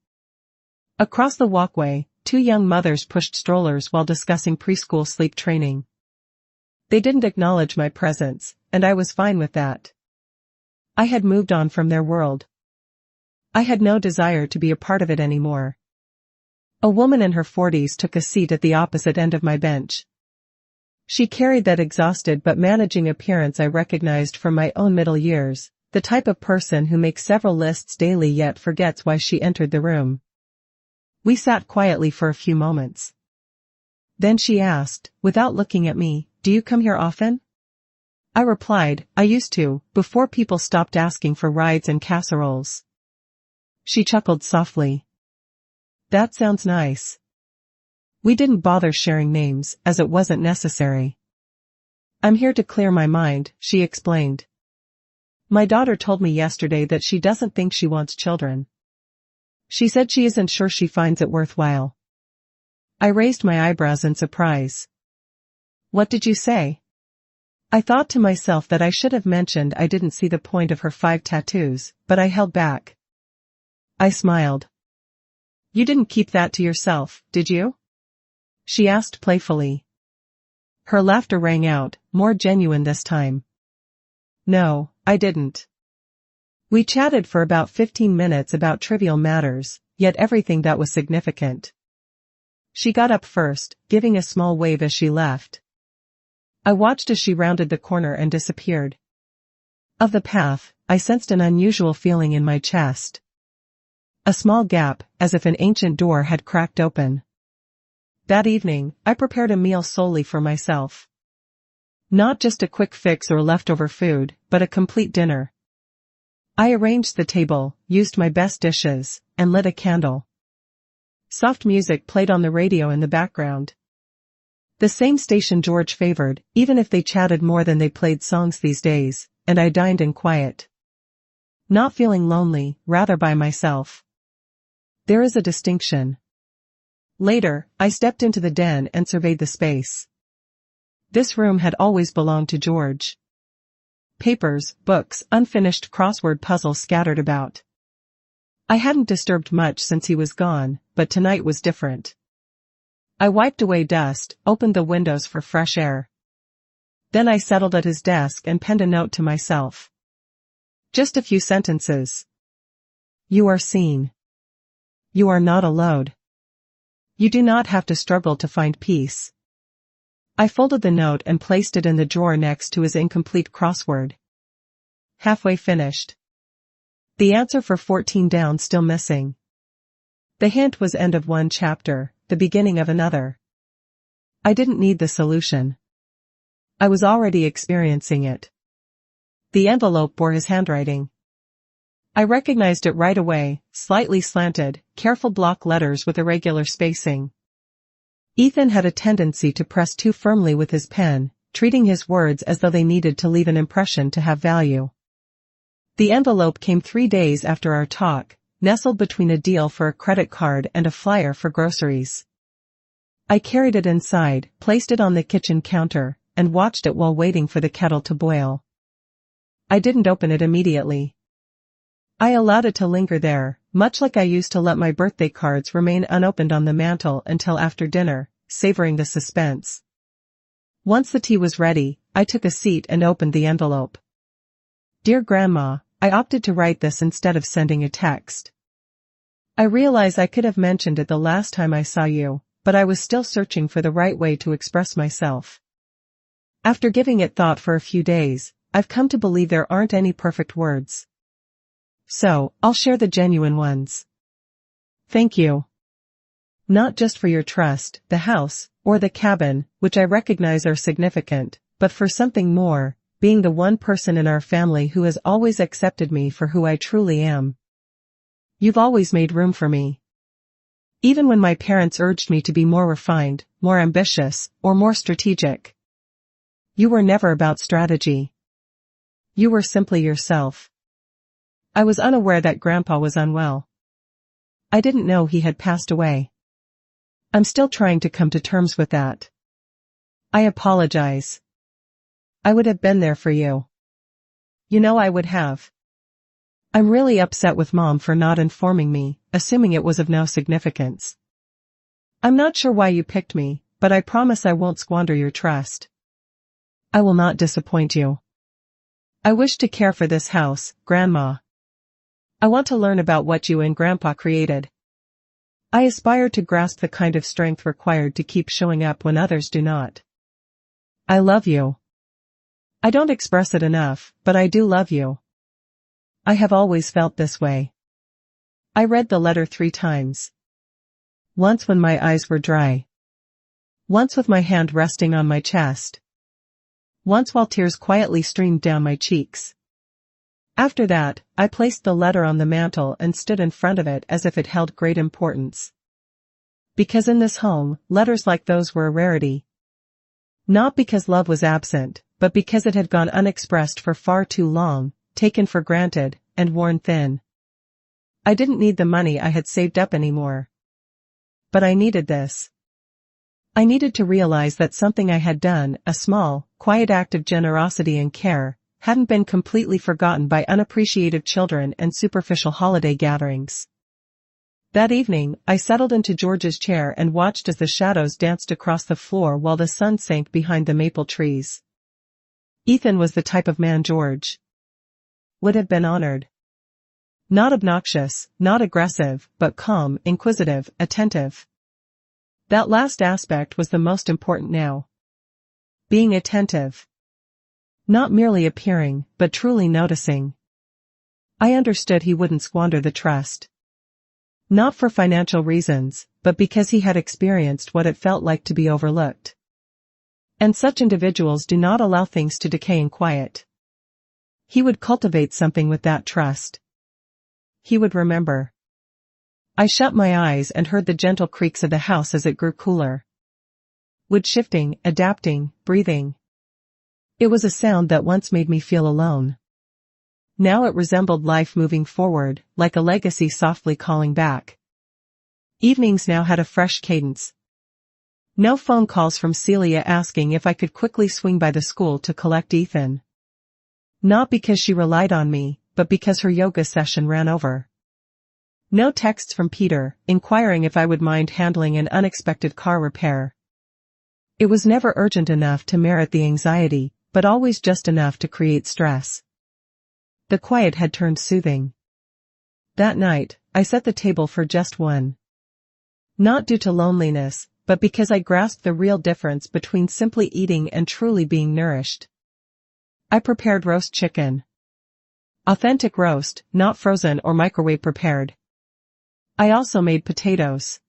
Across the walkway, 2 young mothers pushed strollers while discussing preschool sleep training. They didn't acknowledge my presence, and I was fine with that. I had moved on from their world. I had no desire to be a part of it anymore. A woman in her 40s took a seat at the opposite end of my bench. She carried that exhausted but managing appearance I recognized from my own middle years, the type of person who makes several lists daily yet forgets why she entered the room. We sat quietly for a few moments. Then she asked, without looking at me, "Do you come here often?" I replied, "I used to, before people stopped asking for rides and casseroles." She chuckled softly. "That sounds nice." We didn't bother sharing names, as it wasn't necessary. "I'm here to clear my mind," she explained. "My daughter told me yesterday that she doesn't think she wants children. She said she isn't sure she finds it worthwhile." I raised my eyebrows in surprise. "What did you say?" I thought to myself that I should have mentioned I didn't see the point of her 5 tattoos, but I held back. I smiled. "You didn't keep that to yourself, did you?" she asked playfully. Her laughter rang out, more genuine this time. "No, I didn't." We chatted for about 15 minutes about trivial matters, yet everything that was significant. She got up first, giving a small wave as she left. I watched as she rounded the corner and disappeared. Of the path, I sensed an unusual feeling in my chest. A small gap, as if an ancient door had cracked open. That evening, I prepared a meal solely for myself. Not just a quick fix or leftover food, but a complete dinner. I arranged the table, used my best dishes, and lit a candle. Soft music played on the radio in the background. The same station George favored, even if they chatted more than they played songs these days, and I dined in quiet. Not feeling lonely, rather by myself. There is a distinction. Later, I stepped into the den and surveyed the space. This room had always belonged to George. Papers, books, unfinished crossword puzzles scattered about. I hadn't disturbed much since he was gone, but tonight was different. I wiped away dust, opened the windows for fresh air. Then I settled at his desk and penned a note to myself. Just a few sentences. You are seen. You are not alone. You do not have to struggle to find peace. I folded the note and placed it in the drawer next to his incomplete crossword. Halfway finished. The answer for 14 down still missing. The hint was end of one chapter, the beginning of another. I didn't need the solution. I was already experiencing it. The envelope bore his handwriting. I recognized it right away, slightly slanted, careful block letters with irregular spacing. Ethan had a tendency to press too firmly with his pen, treating his words as though they needed to leave an impression to have value. The envelope came 3 days after our talk, nestled between a deal for a credit card and a flyer for groceries. I carried it inside, placed it on the kitchen counter, and watched it while waiting for the kettle to boil. I didn't open it immediately. I allowed it to linger there, much like I used to let my birthday cards remain unopened on the mantel until after dinner, savoring the suspense. Once the tea was ready, I took a seat and opened the envelope. Dear Grandma, I opted to write this instead of sending a text. I realize I could have mentioned it the last time I saw you, but I was still searching for the right way to express myself. After giving it thought for a few days, I've come to believe there aren't any perfect words. So, I'll share the genuine ones. Thank you. Not just for your trust, the house, or the cabin, which I recognize are significant, but for something more, being the one person in our family who has always accepted me for who I truly am. You've always made room for me. Even when my parents urged me to be more refined, more ambitious, or more strategic. You were never about strategy. You were simply yourself. I was unaware that Grandpa was unwell. I didn't know he had passed away. I'm still trying to come to terms with that. I apologize. I would have been there for you. You know I would have. I'm really upset with Mom for not informing me, assuming it was of no significance. I'm not sure why you picked me, but I promise I won't squander your trust. I will not disappoint you. I wish to care for this house, Grandma. I want to learn about what you and Grandpa created. I aspire to grasp the kind of strength required to keep showing up when others do not. I love you. I don't express it enough, but I do love you. I have always felt this way. I read the letter 3 times. Once when my eyes were dry. Once with my hand resting on my chest. Once while tears quietly streamed down my cheeks. After that, I placed the letter on the mantel and stood in front of it as if it held great importance. Because in this home, letters like those were a rarity. Not because love was absent, but because it had gone unexpressed for far too long, taken for granted, and worn thin. I didn't need the money I had saved up anymore. But I needed this. I needed to realize that something I had done, a small, quiet act of generosity and care, hadn't been completely forgotten by unappreciative children and superficial holiday gatherings. That evening, I settled into George's chair and watched as the shadows danced across the floor while the sun sank behind the maple trees. Ethan was the type of man George would have been honored. Not obnoxious, not aggressive, but calm, inquisitive, attentive. That last aspect was the most important now. Being attentive. Not merely appearing, but truly noticing. I understood he wouldn't squander the trust. Not for financial reasons, but because he had experienced what it felt like to be overlooked. And such individuals do not allow things to decay in quiet. He would cultivate something with that trust. He would remember. I shut my eyes and heard the gentle creaks of the house as it grew cooler. Wood shifting, adapting, breathing. It was a sound that once made me feel alone. Now it resembled life moving forward, like a legacy softly calling back. Evenings now had a fresh cadence. No phone calls from Celia asking if I could quickly swing by the school to collect Ethan. Not because she relied on me, but because her yoga session ran over. No texts from Peter, inquiring if I would mind handling an unexpected car repair. It was never urgent enough to merit the anxiety, but always just enough to create stress. The quiet had turned soothing. That night, I set the table for just one. Not due to loneliness, but because I grasped the real difference between simply eating and truly being nourished. I prepared roast chicken. Authentic roast, not frozen or microwave prepared. I also made potatoes.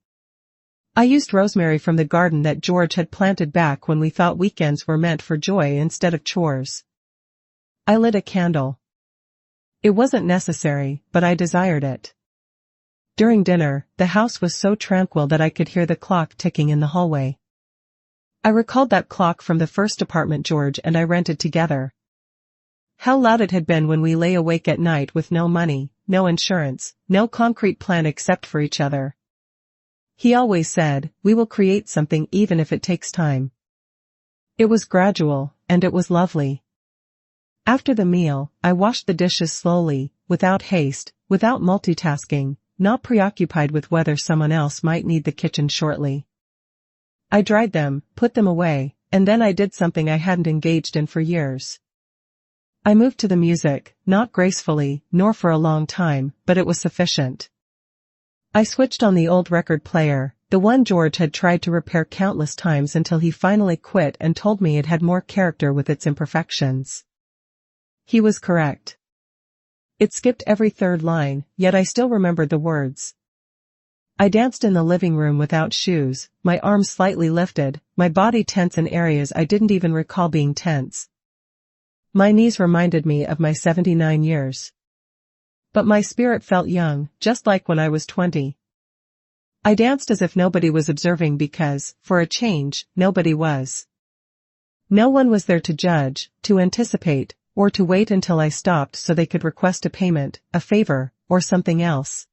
I used rosemary from the garden that George had planted back when we thought weekends were meant for joy instead of chores. I lit a candle. It wasn't necessary, but I desired it. During dinner, the house was so tranquil that I could hear the clock ticking in the hallway. I recalled that clock from the first apartment George and I rented together. How loud it had been when we lay awake at night with no money, no insurance, no concrete plan except for each other. He always said, "We will create something even if it takes time." It was gradual, and it was lovely. After the meal, I washed the dishes slowly, without haste, without multitasking, not preoccupied with whether someone else might need the kitchen shortly. I dried them, put them away, and then I did something I hadn't engaged in for years. I moved to the music, not gracefully, nor for a long time, but it was sufficient. I switched on the old record player, the one George had tried to repair countless times until he finally quit and told me it had more character with its imperfections. He was correct. It skipped every third line, yet I still remembered the words. I danced in the living room without shoes, my arms slightly lifted, my body tense in areas I didn't even recall being tense. My knees reminded me of my 79 years. But my spirit felt young, just like when I was 20. I danced as if nobody was observing because, for a change, nobody was. No one was there to judge, to anticipate, or to wait until I stopped so they could request a payment, a favor, or something else.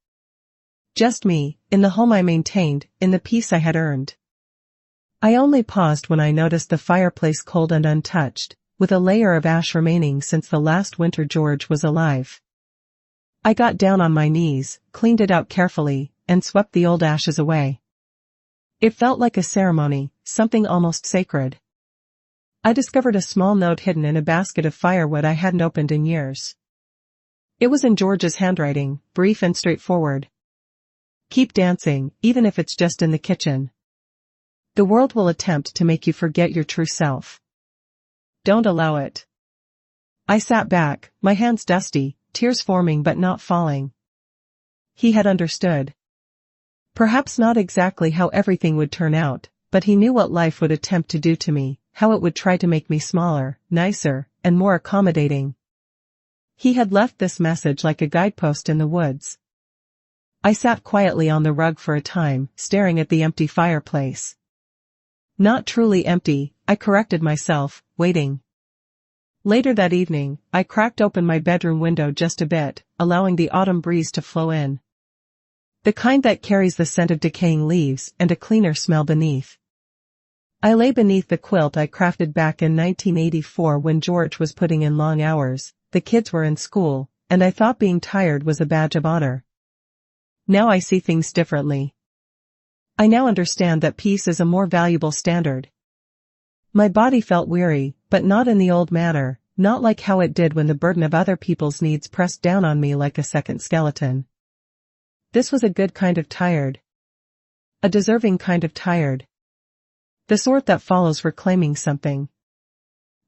Just me, in the home I maintained, in the peace I had earned. I only paused when I noticed the fireplace cold and untouched, with a layer of ash remaining since the last winter George was alive. I got down on my knees, cleaned it out carefully, and swept the old ashes away. It felt like a ceremony, something almost sacred. I discovered a small note hidden in a basket of firewood I hadn't opened in years. It was in George's handwriting, brief and straightforward. Keep dancing, even if it's just in the kitchen. The world will attempt to make you forget your true self. Don't allow it. I sat back, my hands dusty, tears forming but not falling. He had understood. Perhaps not exactly how everything would turn out, but he knew what life would attempt to do to me, how it would try to make me smaller, nicer, and more accommodating. He had left this message like a guidepost in the woods. I sat quietly on the rug for a time, staring at the empty fireplace. Not truly empty, I corrected myself, waiting. Later that evening, I cracked open my bedroom window just a bit, allowing the autumn breeze to flow in. The kind that carries the scent of decaying leaves and a cleaner smell beneath. I lay beneath the quilt I crafted back in 1984 when George was putting in long hours, the kids were in school, and I thought being tired was a badge of honor. Now I see things differently. I now understand that peace is a more valuable standard. My body felt weary, but not in the old manner, not like how it did when the burden of other people's needs pressed down on me like a second skeleton. This was a good kind of tired. A deserving kind of tired. The sort that follows reclaiming something.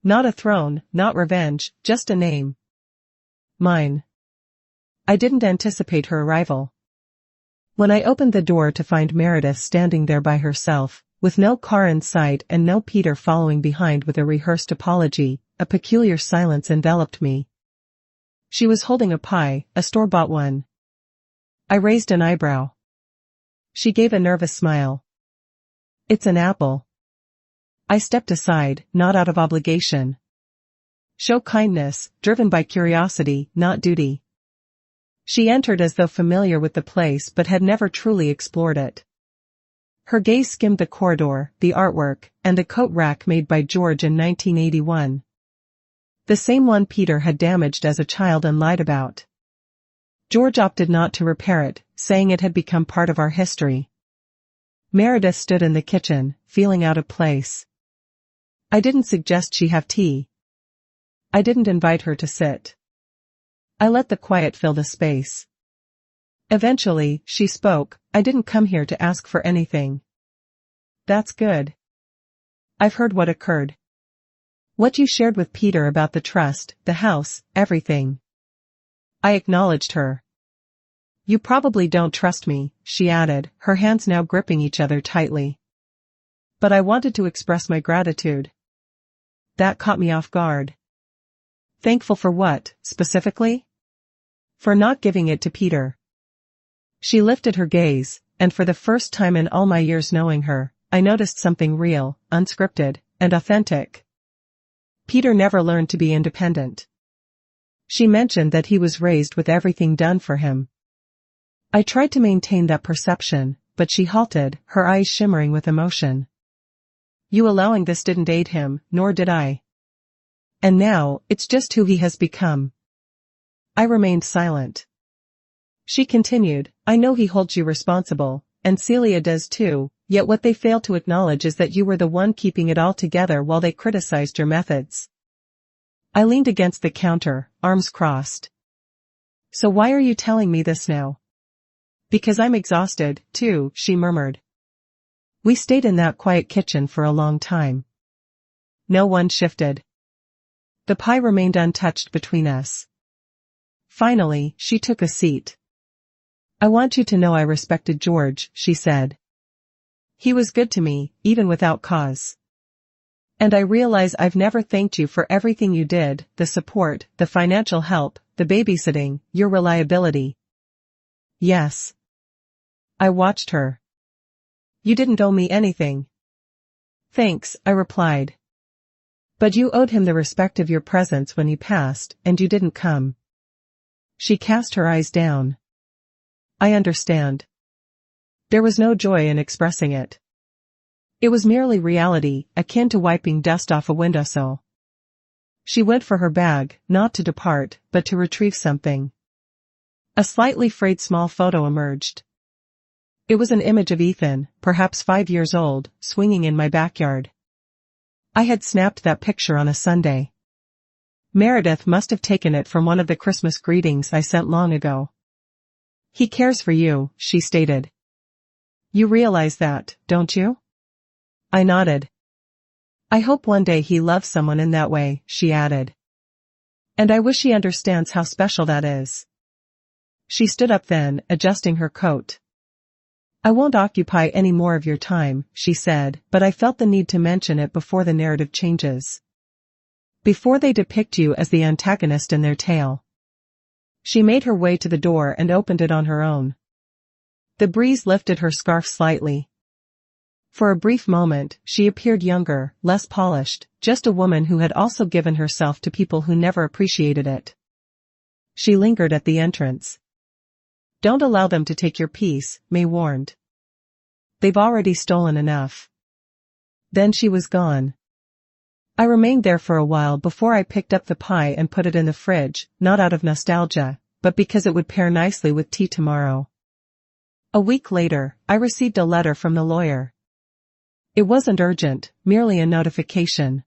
Not a throne, not revenge, just a name. Mine. I didn't anticipate her arrival. When I opened the door to find Meredith standing there by herself, with no car in sight and no Peter following behind with a rehearsed apology, a peculiar silence enveloped me. She was holding a pie, a store-bought one. I raised an eyebrow. She gave a nervous smile. It's an apple. I stepped aside, not out of obligation. Show kindness, driven by curiosity, not duty. She entered as though familiar with the place but had never truly explored it. Her gaze skimmed the corridor, the artwork, and the coat rack made by George in 1981. The same one Peter had damaged as a child and lied about. George opted not to repair it, saying it had become part of our history. Meredith stood in the kitchen, feeling out of place. I didn't suggest she have tea. I didn't invite her to sit. I let the quiet fill the space. Eventually, she spoke. I didn't come here to ask for anything. That's good. I've heard what occurred. What you shared with Peter about the trust, the house, everything. I acknowledged her. You probably don't trust me, she added, her hands now gripping each other tightly. But I wanted to express my gratitude. That caught me off guard. Thankful for what, specifically? For not giving it to Peter. She lifted her gaze, and for the first time in all my years knowing her, I noticed something real, unscripted, and authentic. Peter never learned to be independent. She mentioned that he was raised with everything done for him. I tried to maintain that perception, but she halted, her eyes shimmering with emotion. You allowing this didn't aid him, nor did I. And now, it's just who he has become. I remained silent. She continued, I know he holds you responsible, and Celia does too, yet what they fail to acknowledge is that you were the one keeping it all together while they criticized your methods. I leaned against the counter, arms crossed. So why are you telling me this now? Because I'm exhausted, too, she murmured. We stayed in that quiet kitchen for a long time. No one shifted. The pie remained untouched between us. Finally, she took a seat. I want you to know I respected George, she said. He was good to me, even without cause. And I realize I've never thanked you for everything you did, the support, the financial help, the babysitting, your reliability. Yes. I watched her. You didn't owe me anything. Thanks, I replied. But you owed him the respect of your presence when he passed, and you didn't come. She cast her eyes down. I understand. There was no joy in expressing it. It was merely reality, akin to wiping dust off a windowsill. She went for her bag, not to depart, but to retrieve something. A slightly frayed small photo emerged. It was an image of Ethan, perhaps 5 years old, swinging in my backyard. I had snapped that picture on a Sunday. Meredith must have taken it from one of the Christmas greetings I sent long ago. He cares for you, she stated. You realize that, don't you? I nodded. I hope one day he loves someone in that way, she added. And I wish he understands how special that is. She stood up then, adjusting her coat. I won't occupy any more of your time, she said, but I felt the need to mention it before the narrative changes. Before they depict you as the antagonist in their tale. She made her way to the door and opened it on her own. The breeze lifted her scarf slightly. For a brief moment, she appeared younger, less polished, just a woman who had also given herself to people who never appreciated it. She lingered at the entrance. Don't allow them to take your peace, May warned. They've already stolen enough. Then she was gone. I remained there for a while before I picked up the pie and put it in the fridge, not out of nostalgia, but because it would pair nicely with tea tomorrow. A week later, I received a letter from the lawyer. It wasn't urgent, merely a notification.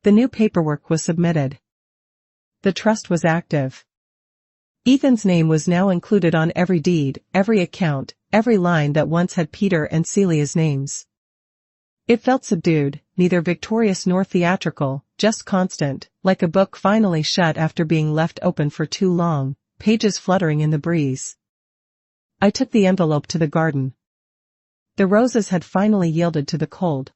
The new paperwork was submitted. The trust was active. Ethan's name was now included on every deed, every account, every line that once had Peter and Celia's names. It felt subdued, neither victorious nor theatrical, just constant, like a book finally shut after being left open for too long, pages fluttering in the breeze. I took the envelope to the garden. The roses had finally yielded to the cold.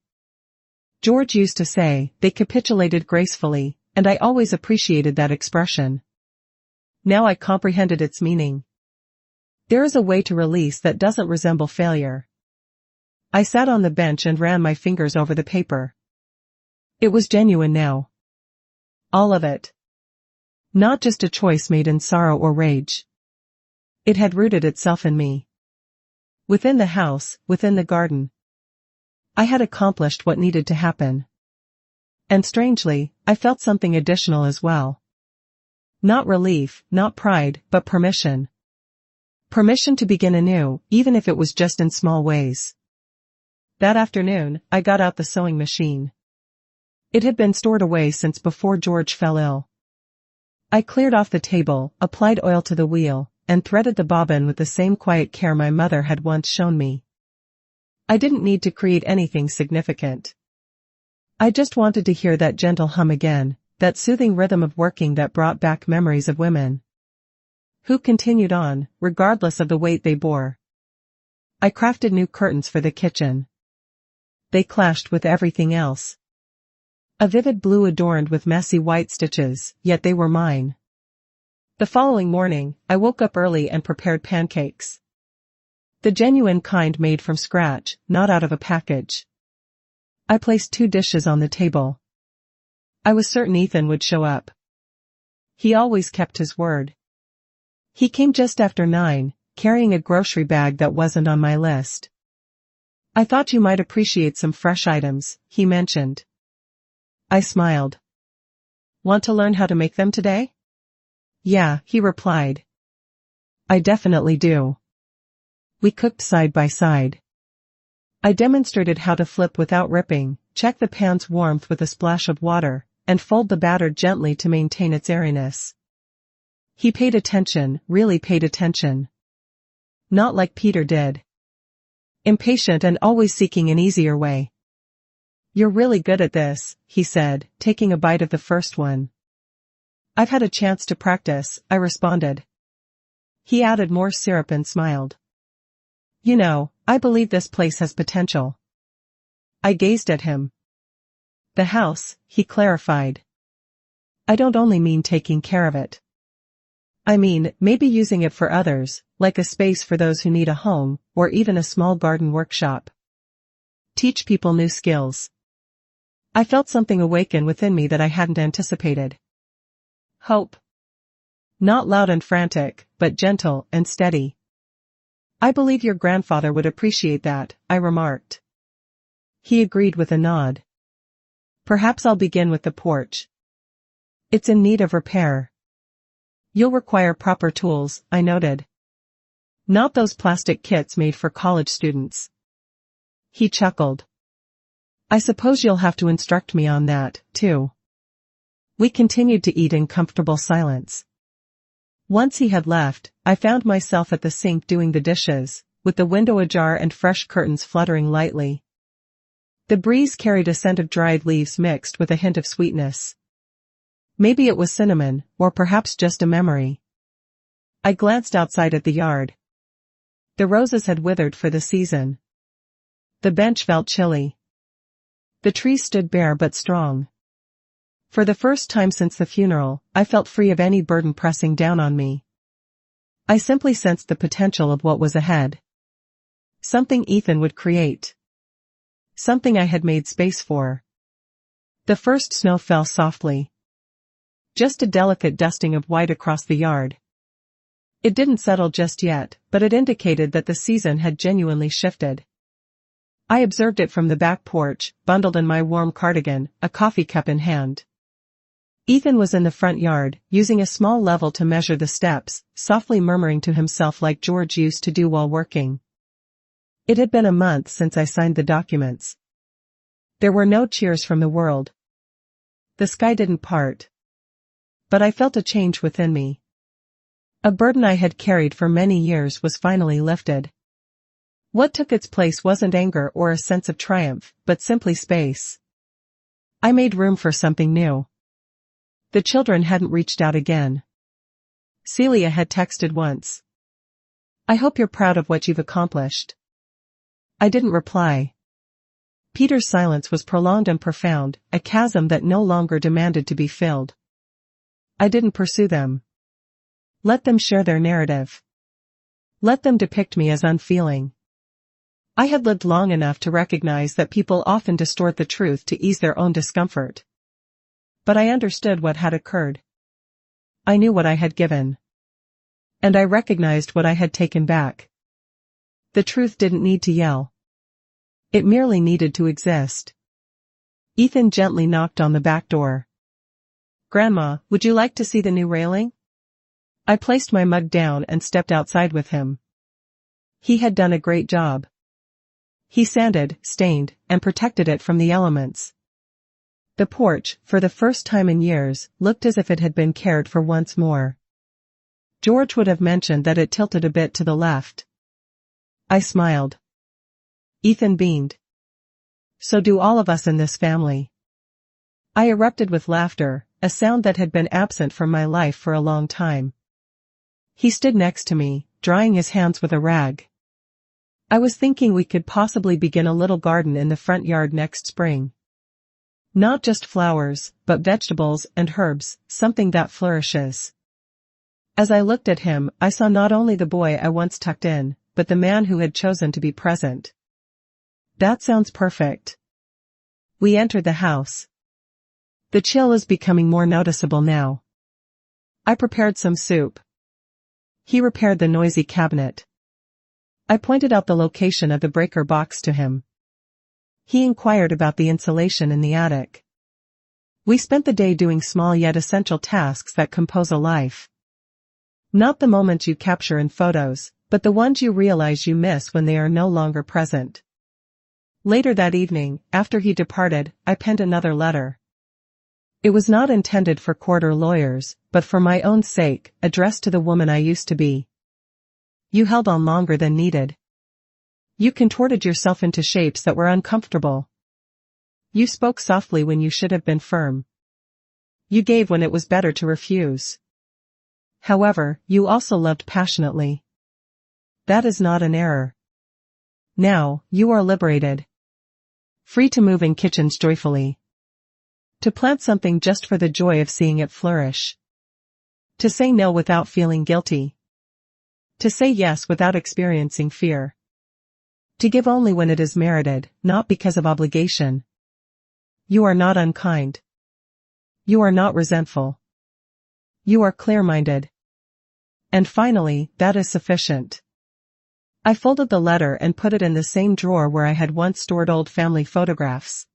George used to say, they capitulated gracefully, and I always appreciated that expression. Now I comprehended its meaning. There is a way to release that doesn't resemble failure. I sat on the bench and ran my fingers over the paper. It was genuine now. All of it. Not just a choice made in sorrow or rage. It had rooted itself in me. Within the house, within the garden. I had accomplished what needed to happen. And strangely, I felt something additional as well. Not relief, not pride, but permission. Permission to begin anew, even if it was just in small ways. That afternoon, I got out the sewing machine. It had been stored away since before George fell ill. I cleared off the table, applied oil to the wheel, and threaded the bobbin with the same quiet care my mother had once shown me. I didn't need to create anything significant. I just wanted to hear that gentle hum again, that soothing rhythm of working that brought back memories of women who continued on, regardless of the weight they bore. I crafted new curtains for the kitchen. They clashed with everything else. A vivid blue adorned with messy white stitches, yet they were mine. The following morning, I woke up early and prepared pancakes. The genuine kind made from scratch, not out of a package. I placed 2 dishes on the table. I was certain Ethan would show up. He always kept his word. He came just after 9, carrying a grocery bag that wasn't on my list. I thought you might appreciate some fresh items, he mentioned. I smiled. Want to learn how to make them today? Yeah, he replied. I definitely do. We cooked side by side. I demonstrated how to flip without ripping, check the pan's warmth with a splash of water, and fold the batter gently to maintain its airiness. He paid attention, really paid attention. Not like Peter did. Impatient and always seeking an easier way. You're really good at this, he said, taking a bite of the first one. I've had a chance to practice, I responded. He added more syrup and smiled. You know, I believe this place has potential. I gazed at him. The house, he clarified. I don't only mean taking care of it. I mean, maybe using it for others, like a space for those who need a home, or even a small garden workshop. Teach people new skills. I felt something awaken within me that I hadn't anticipated. Hope. Not loud and frantic, but gentle and steady. I believe your grandfather would appreciate that, I remarked. He agreed with a nod. Perhaps I'll begin with the porch. It's in need of repair. You'll require proper tools, I noted. Not those plastic kits made for college students. He chuckled. I suppose you'll have to instruct me on that, too. We continued to eat in comfortable silence. Once he had left, I found myself at the sink doing the dishes, with the window ajar and fresh curtains fluttering lightly. The breeze carried a scent of dried leaves mixed with a hint of sweetness. Maybe it was cinnamon, or perhaps just a memory. I glanced outside at the yard. The roses had withered for the season. The bench felt chilly. The trees stood bare but strong. For the first time since the funeral, I felt free of any burden pressing down on me. I simply sensed the potential of what was ahead. Something Ethan would create. Something I had made space for. The first snow fell softly. Just a delicate dusting of white across the yard. It didn't settle just yet, but it indicated that the season had genuinely shifted. I observed it from the back porch, bundled in my warm cardigan, a coffee cup in hand. Ethan was in the front yard, using a small level to measure the steps, softly murmuring to himself like George used to do while working. It had been a month since I signed the documents. There were no cheers from the world. The sky didn't part. But I felt a change within me. A burden I had carried for many years was finally lifted. What took its place wasn't anger or a sense of triumph, but simply space. I made room for something new. The children hadn't reached out again. Celia had texted once. I hope you're proud of what you've accomplished. I didn't reply. Peter's silence was prolonged and profound, a chasm that no longer demanded to be filled. I didn't pursue them. Let them share their narrative. Let them depict me as unfeeling. I had lived long enough to recognize that people often distort the truth to ease their own discomfort. But I understood what had occurred. I knew what I had given. And I recognized what I had taken back. The truth didn't need to yell. It merely needed to exist. Ethan gently knocked on the back door. Grandma, would you like to see the new railing? I placed my mug down and stepped outside with him. He had done a great job. He sanded, stained, and protected it from the elements. The porch, for the first time in years, looked as if it had been cared for once more. George would have mentioned that it tilted a bit to the left. I smiled. Ethan beamed. So do all of us in this family. I erupted with laughter, a sound that had been absent from my life for a long time. He stood next to me, drying his hands with a rag. I was thinking we could possibly begin a little garden in the front yard next spring. Not just flowers, but vegetables and herbs, something that flourishes. As I looked at him, I saw not only the boy I once tucked in, but the man who had chosen to be present. That sounds perfect. We entered the house. The chill is becoming more noticeable now. I prepared some soup. He repaired the noisy cabinet. I pointed out the location of the breaker box to him. He inquired about the insulation in the attic. We spent the day doing small yet essential tasks that compose a life. Not the moments you capture in photos, but the ones you realize you miss when they are no longer present. Later that evening, after he departed, I penned another letter. It was not intended for court or lawyers, but for my own sake, addressed to the woman I used to be. You held on longer than needed. You contorted yourself into shapes that were uncomfortable. You spoke softly when you should have been firm. You gave when it was better to refuse. However, you also loved passionately. That is not an error. Now, you are liberated. Free to move in kitchens joyfully. To plant something just for the joy of seeing it flourish. To say no without feeling guilty. To say yes without experiencing fear. To give only when it is merited, not because of obligation. You are not unkind. You are not resentful. You are clear-minded. And finally, that is sufficient. I folded the letter and put it in the same drawer where I had once stored old family photographs.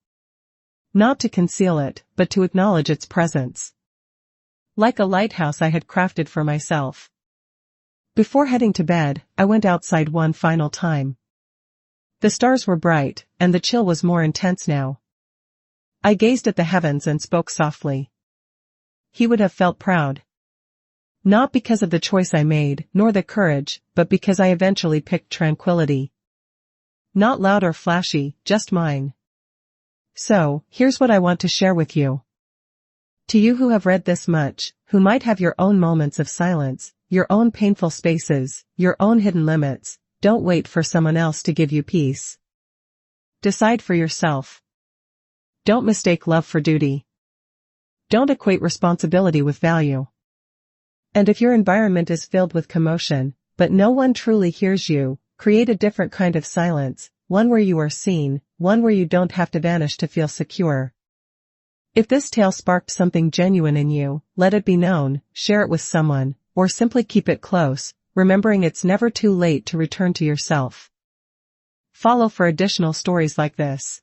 Not to conceal it, but to acknowledge its presence. Like a lighthouse I had crafted for myself. Before heading to bed, I went outside one final time. The stars were bright, and the chill was more intense now. I gazed at the heavens and spoke softly. He would have felt proud. Not because of the choice I made, nor the courage, but because I eventually picked tranquility. Not loud or flashy, just mine. So, here's what I want to share with you. To you who have read this much, who might have your own moments of silence, your own painful spaces, your own hidden limits, don't wait for someone else to give you peace. Decide for yourself. Don't mistake love for duty. Don't equate responsibility with value. And if your environment is filled with commotion, but no one truly hears you, create a different kind of silence, one where you are seen, one where you don't have to vanish to feel secure. If this tale sparked something genuine in you, let it be known, share it with someone, or simply keep it close, remembering it's never too late to return to yourself. Follow for additional stories like this.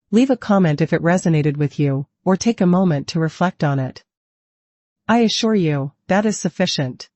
Leave a comment if it resonated with you, or take a moment to reflect on it. I assure you, that is sufficient.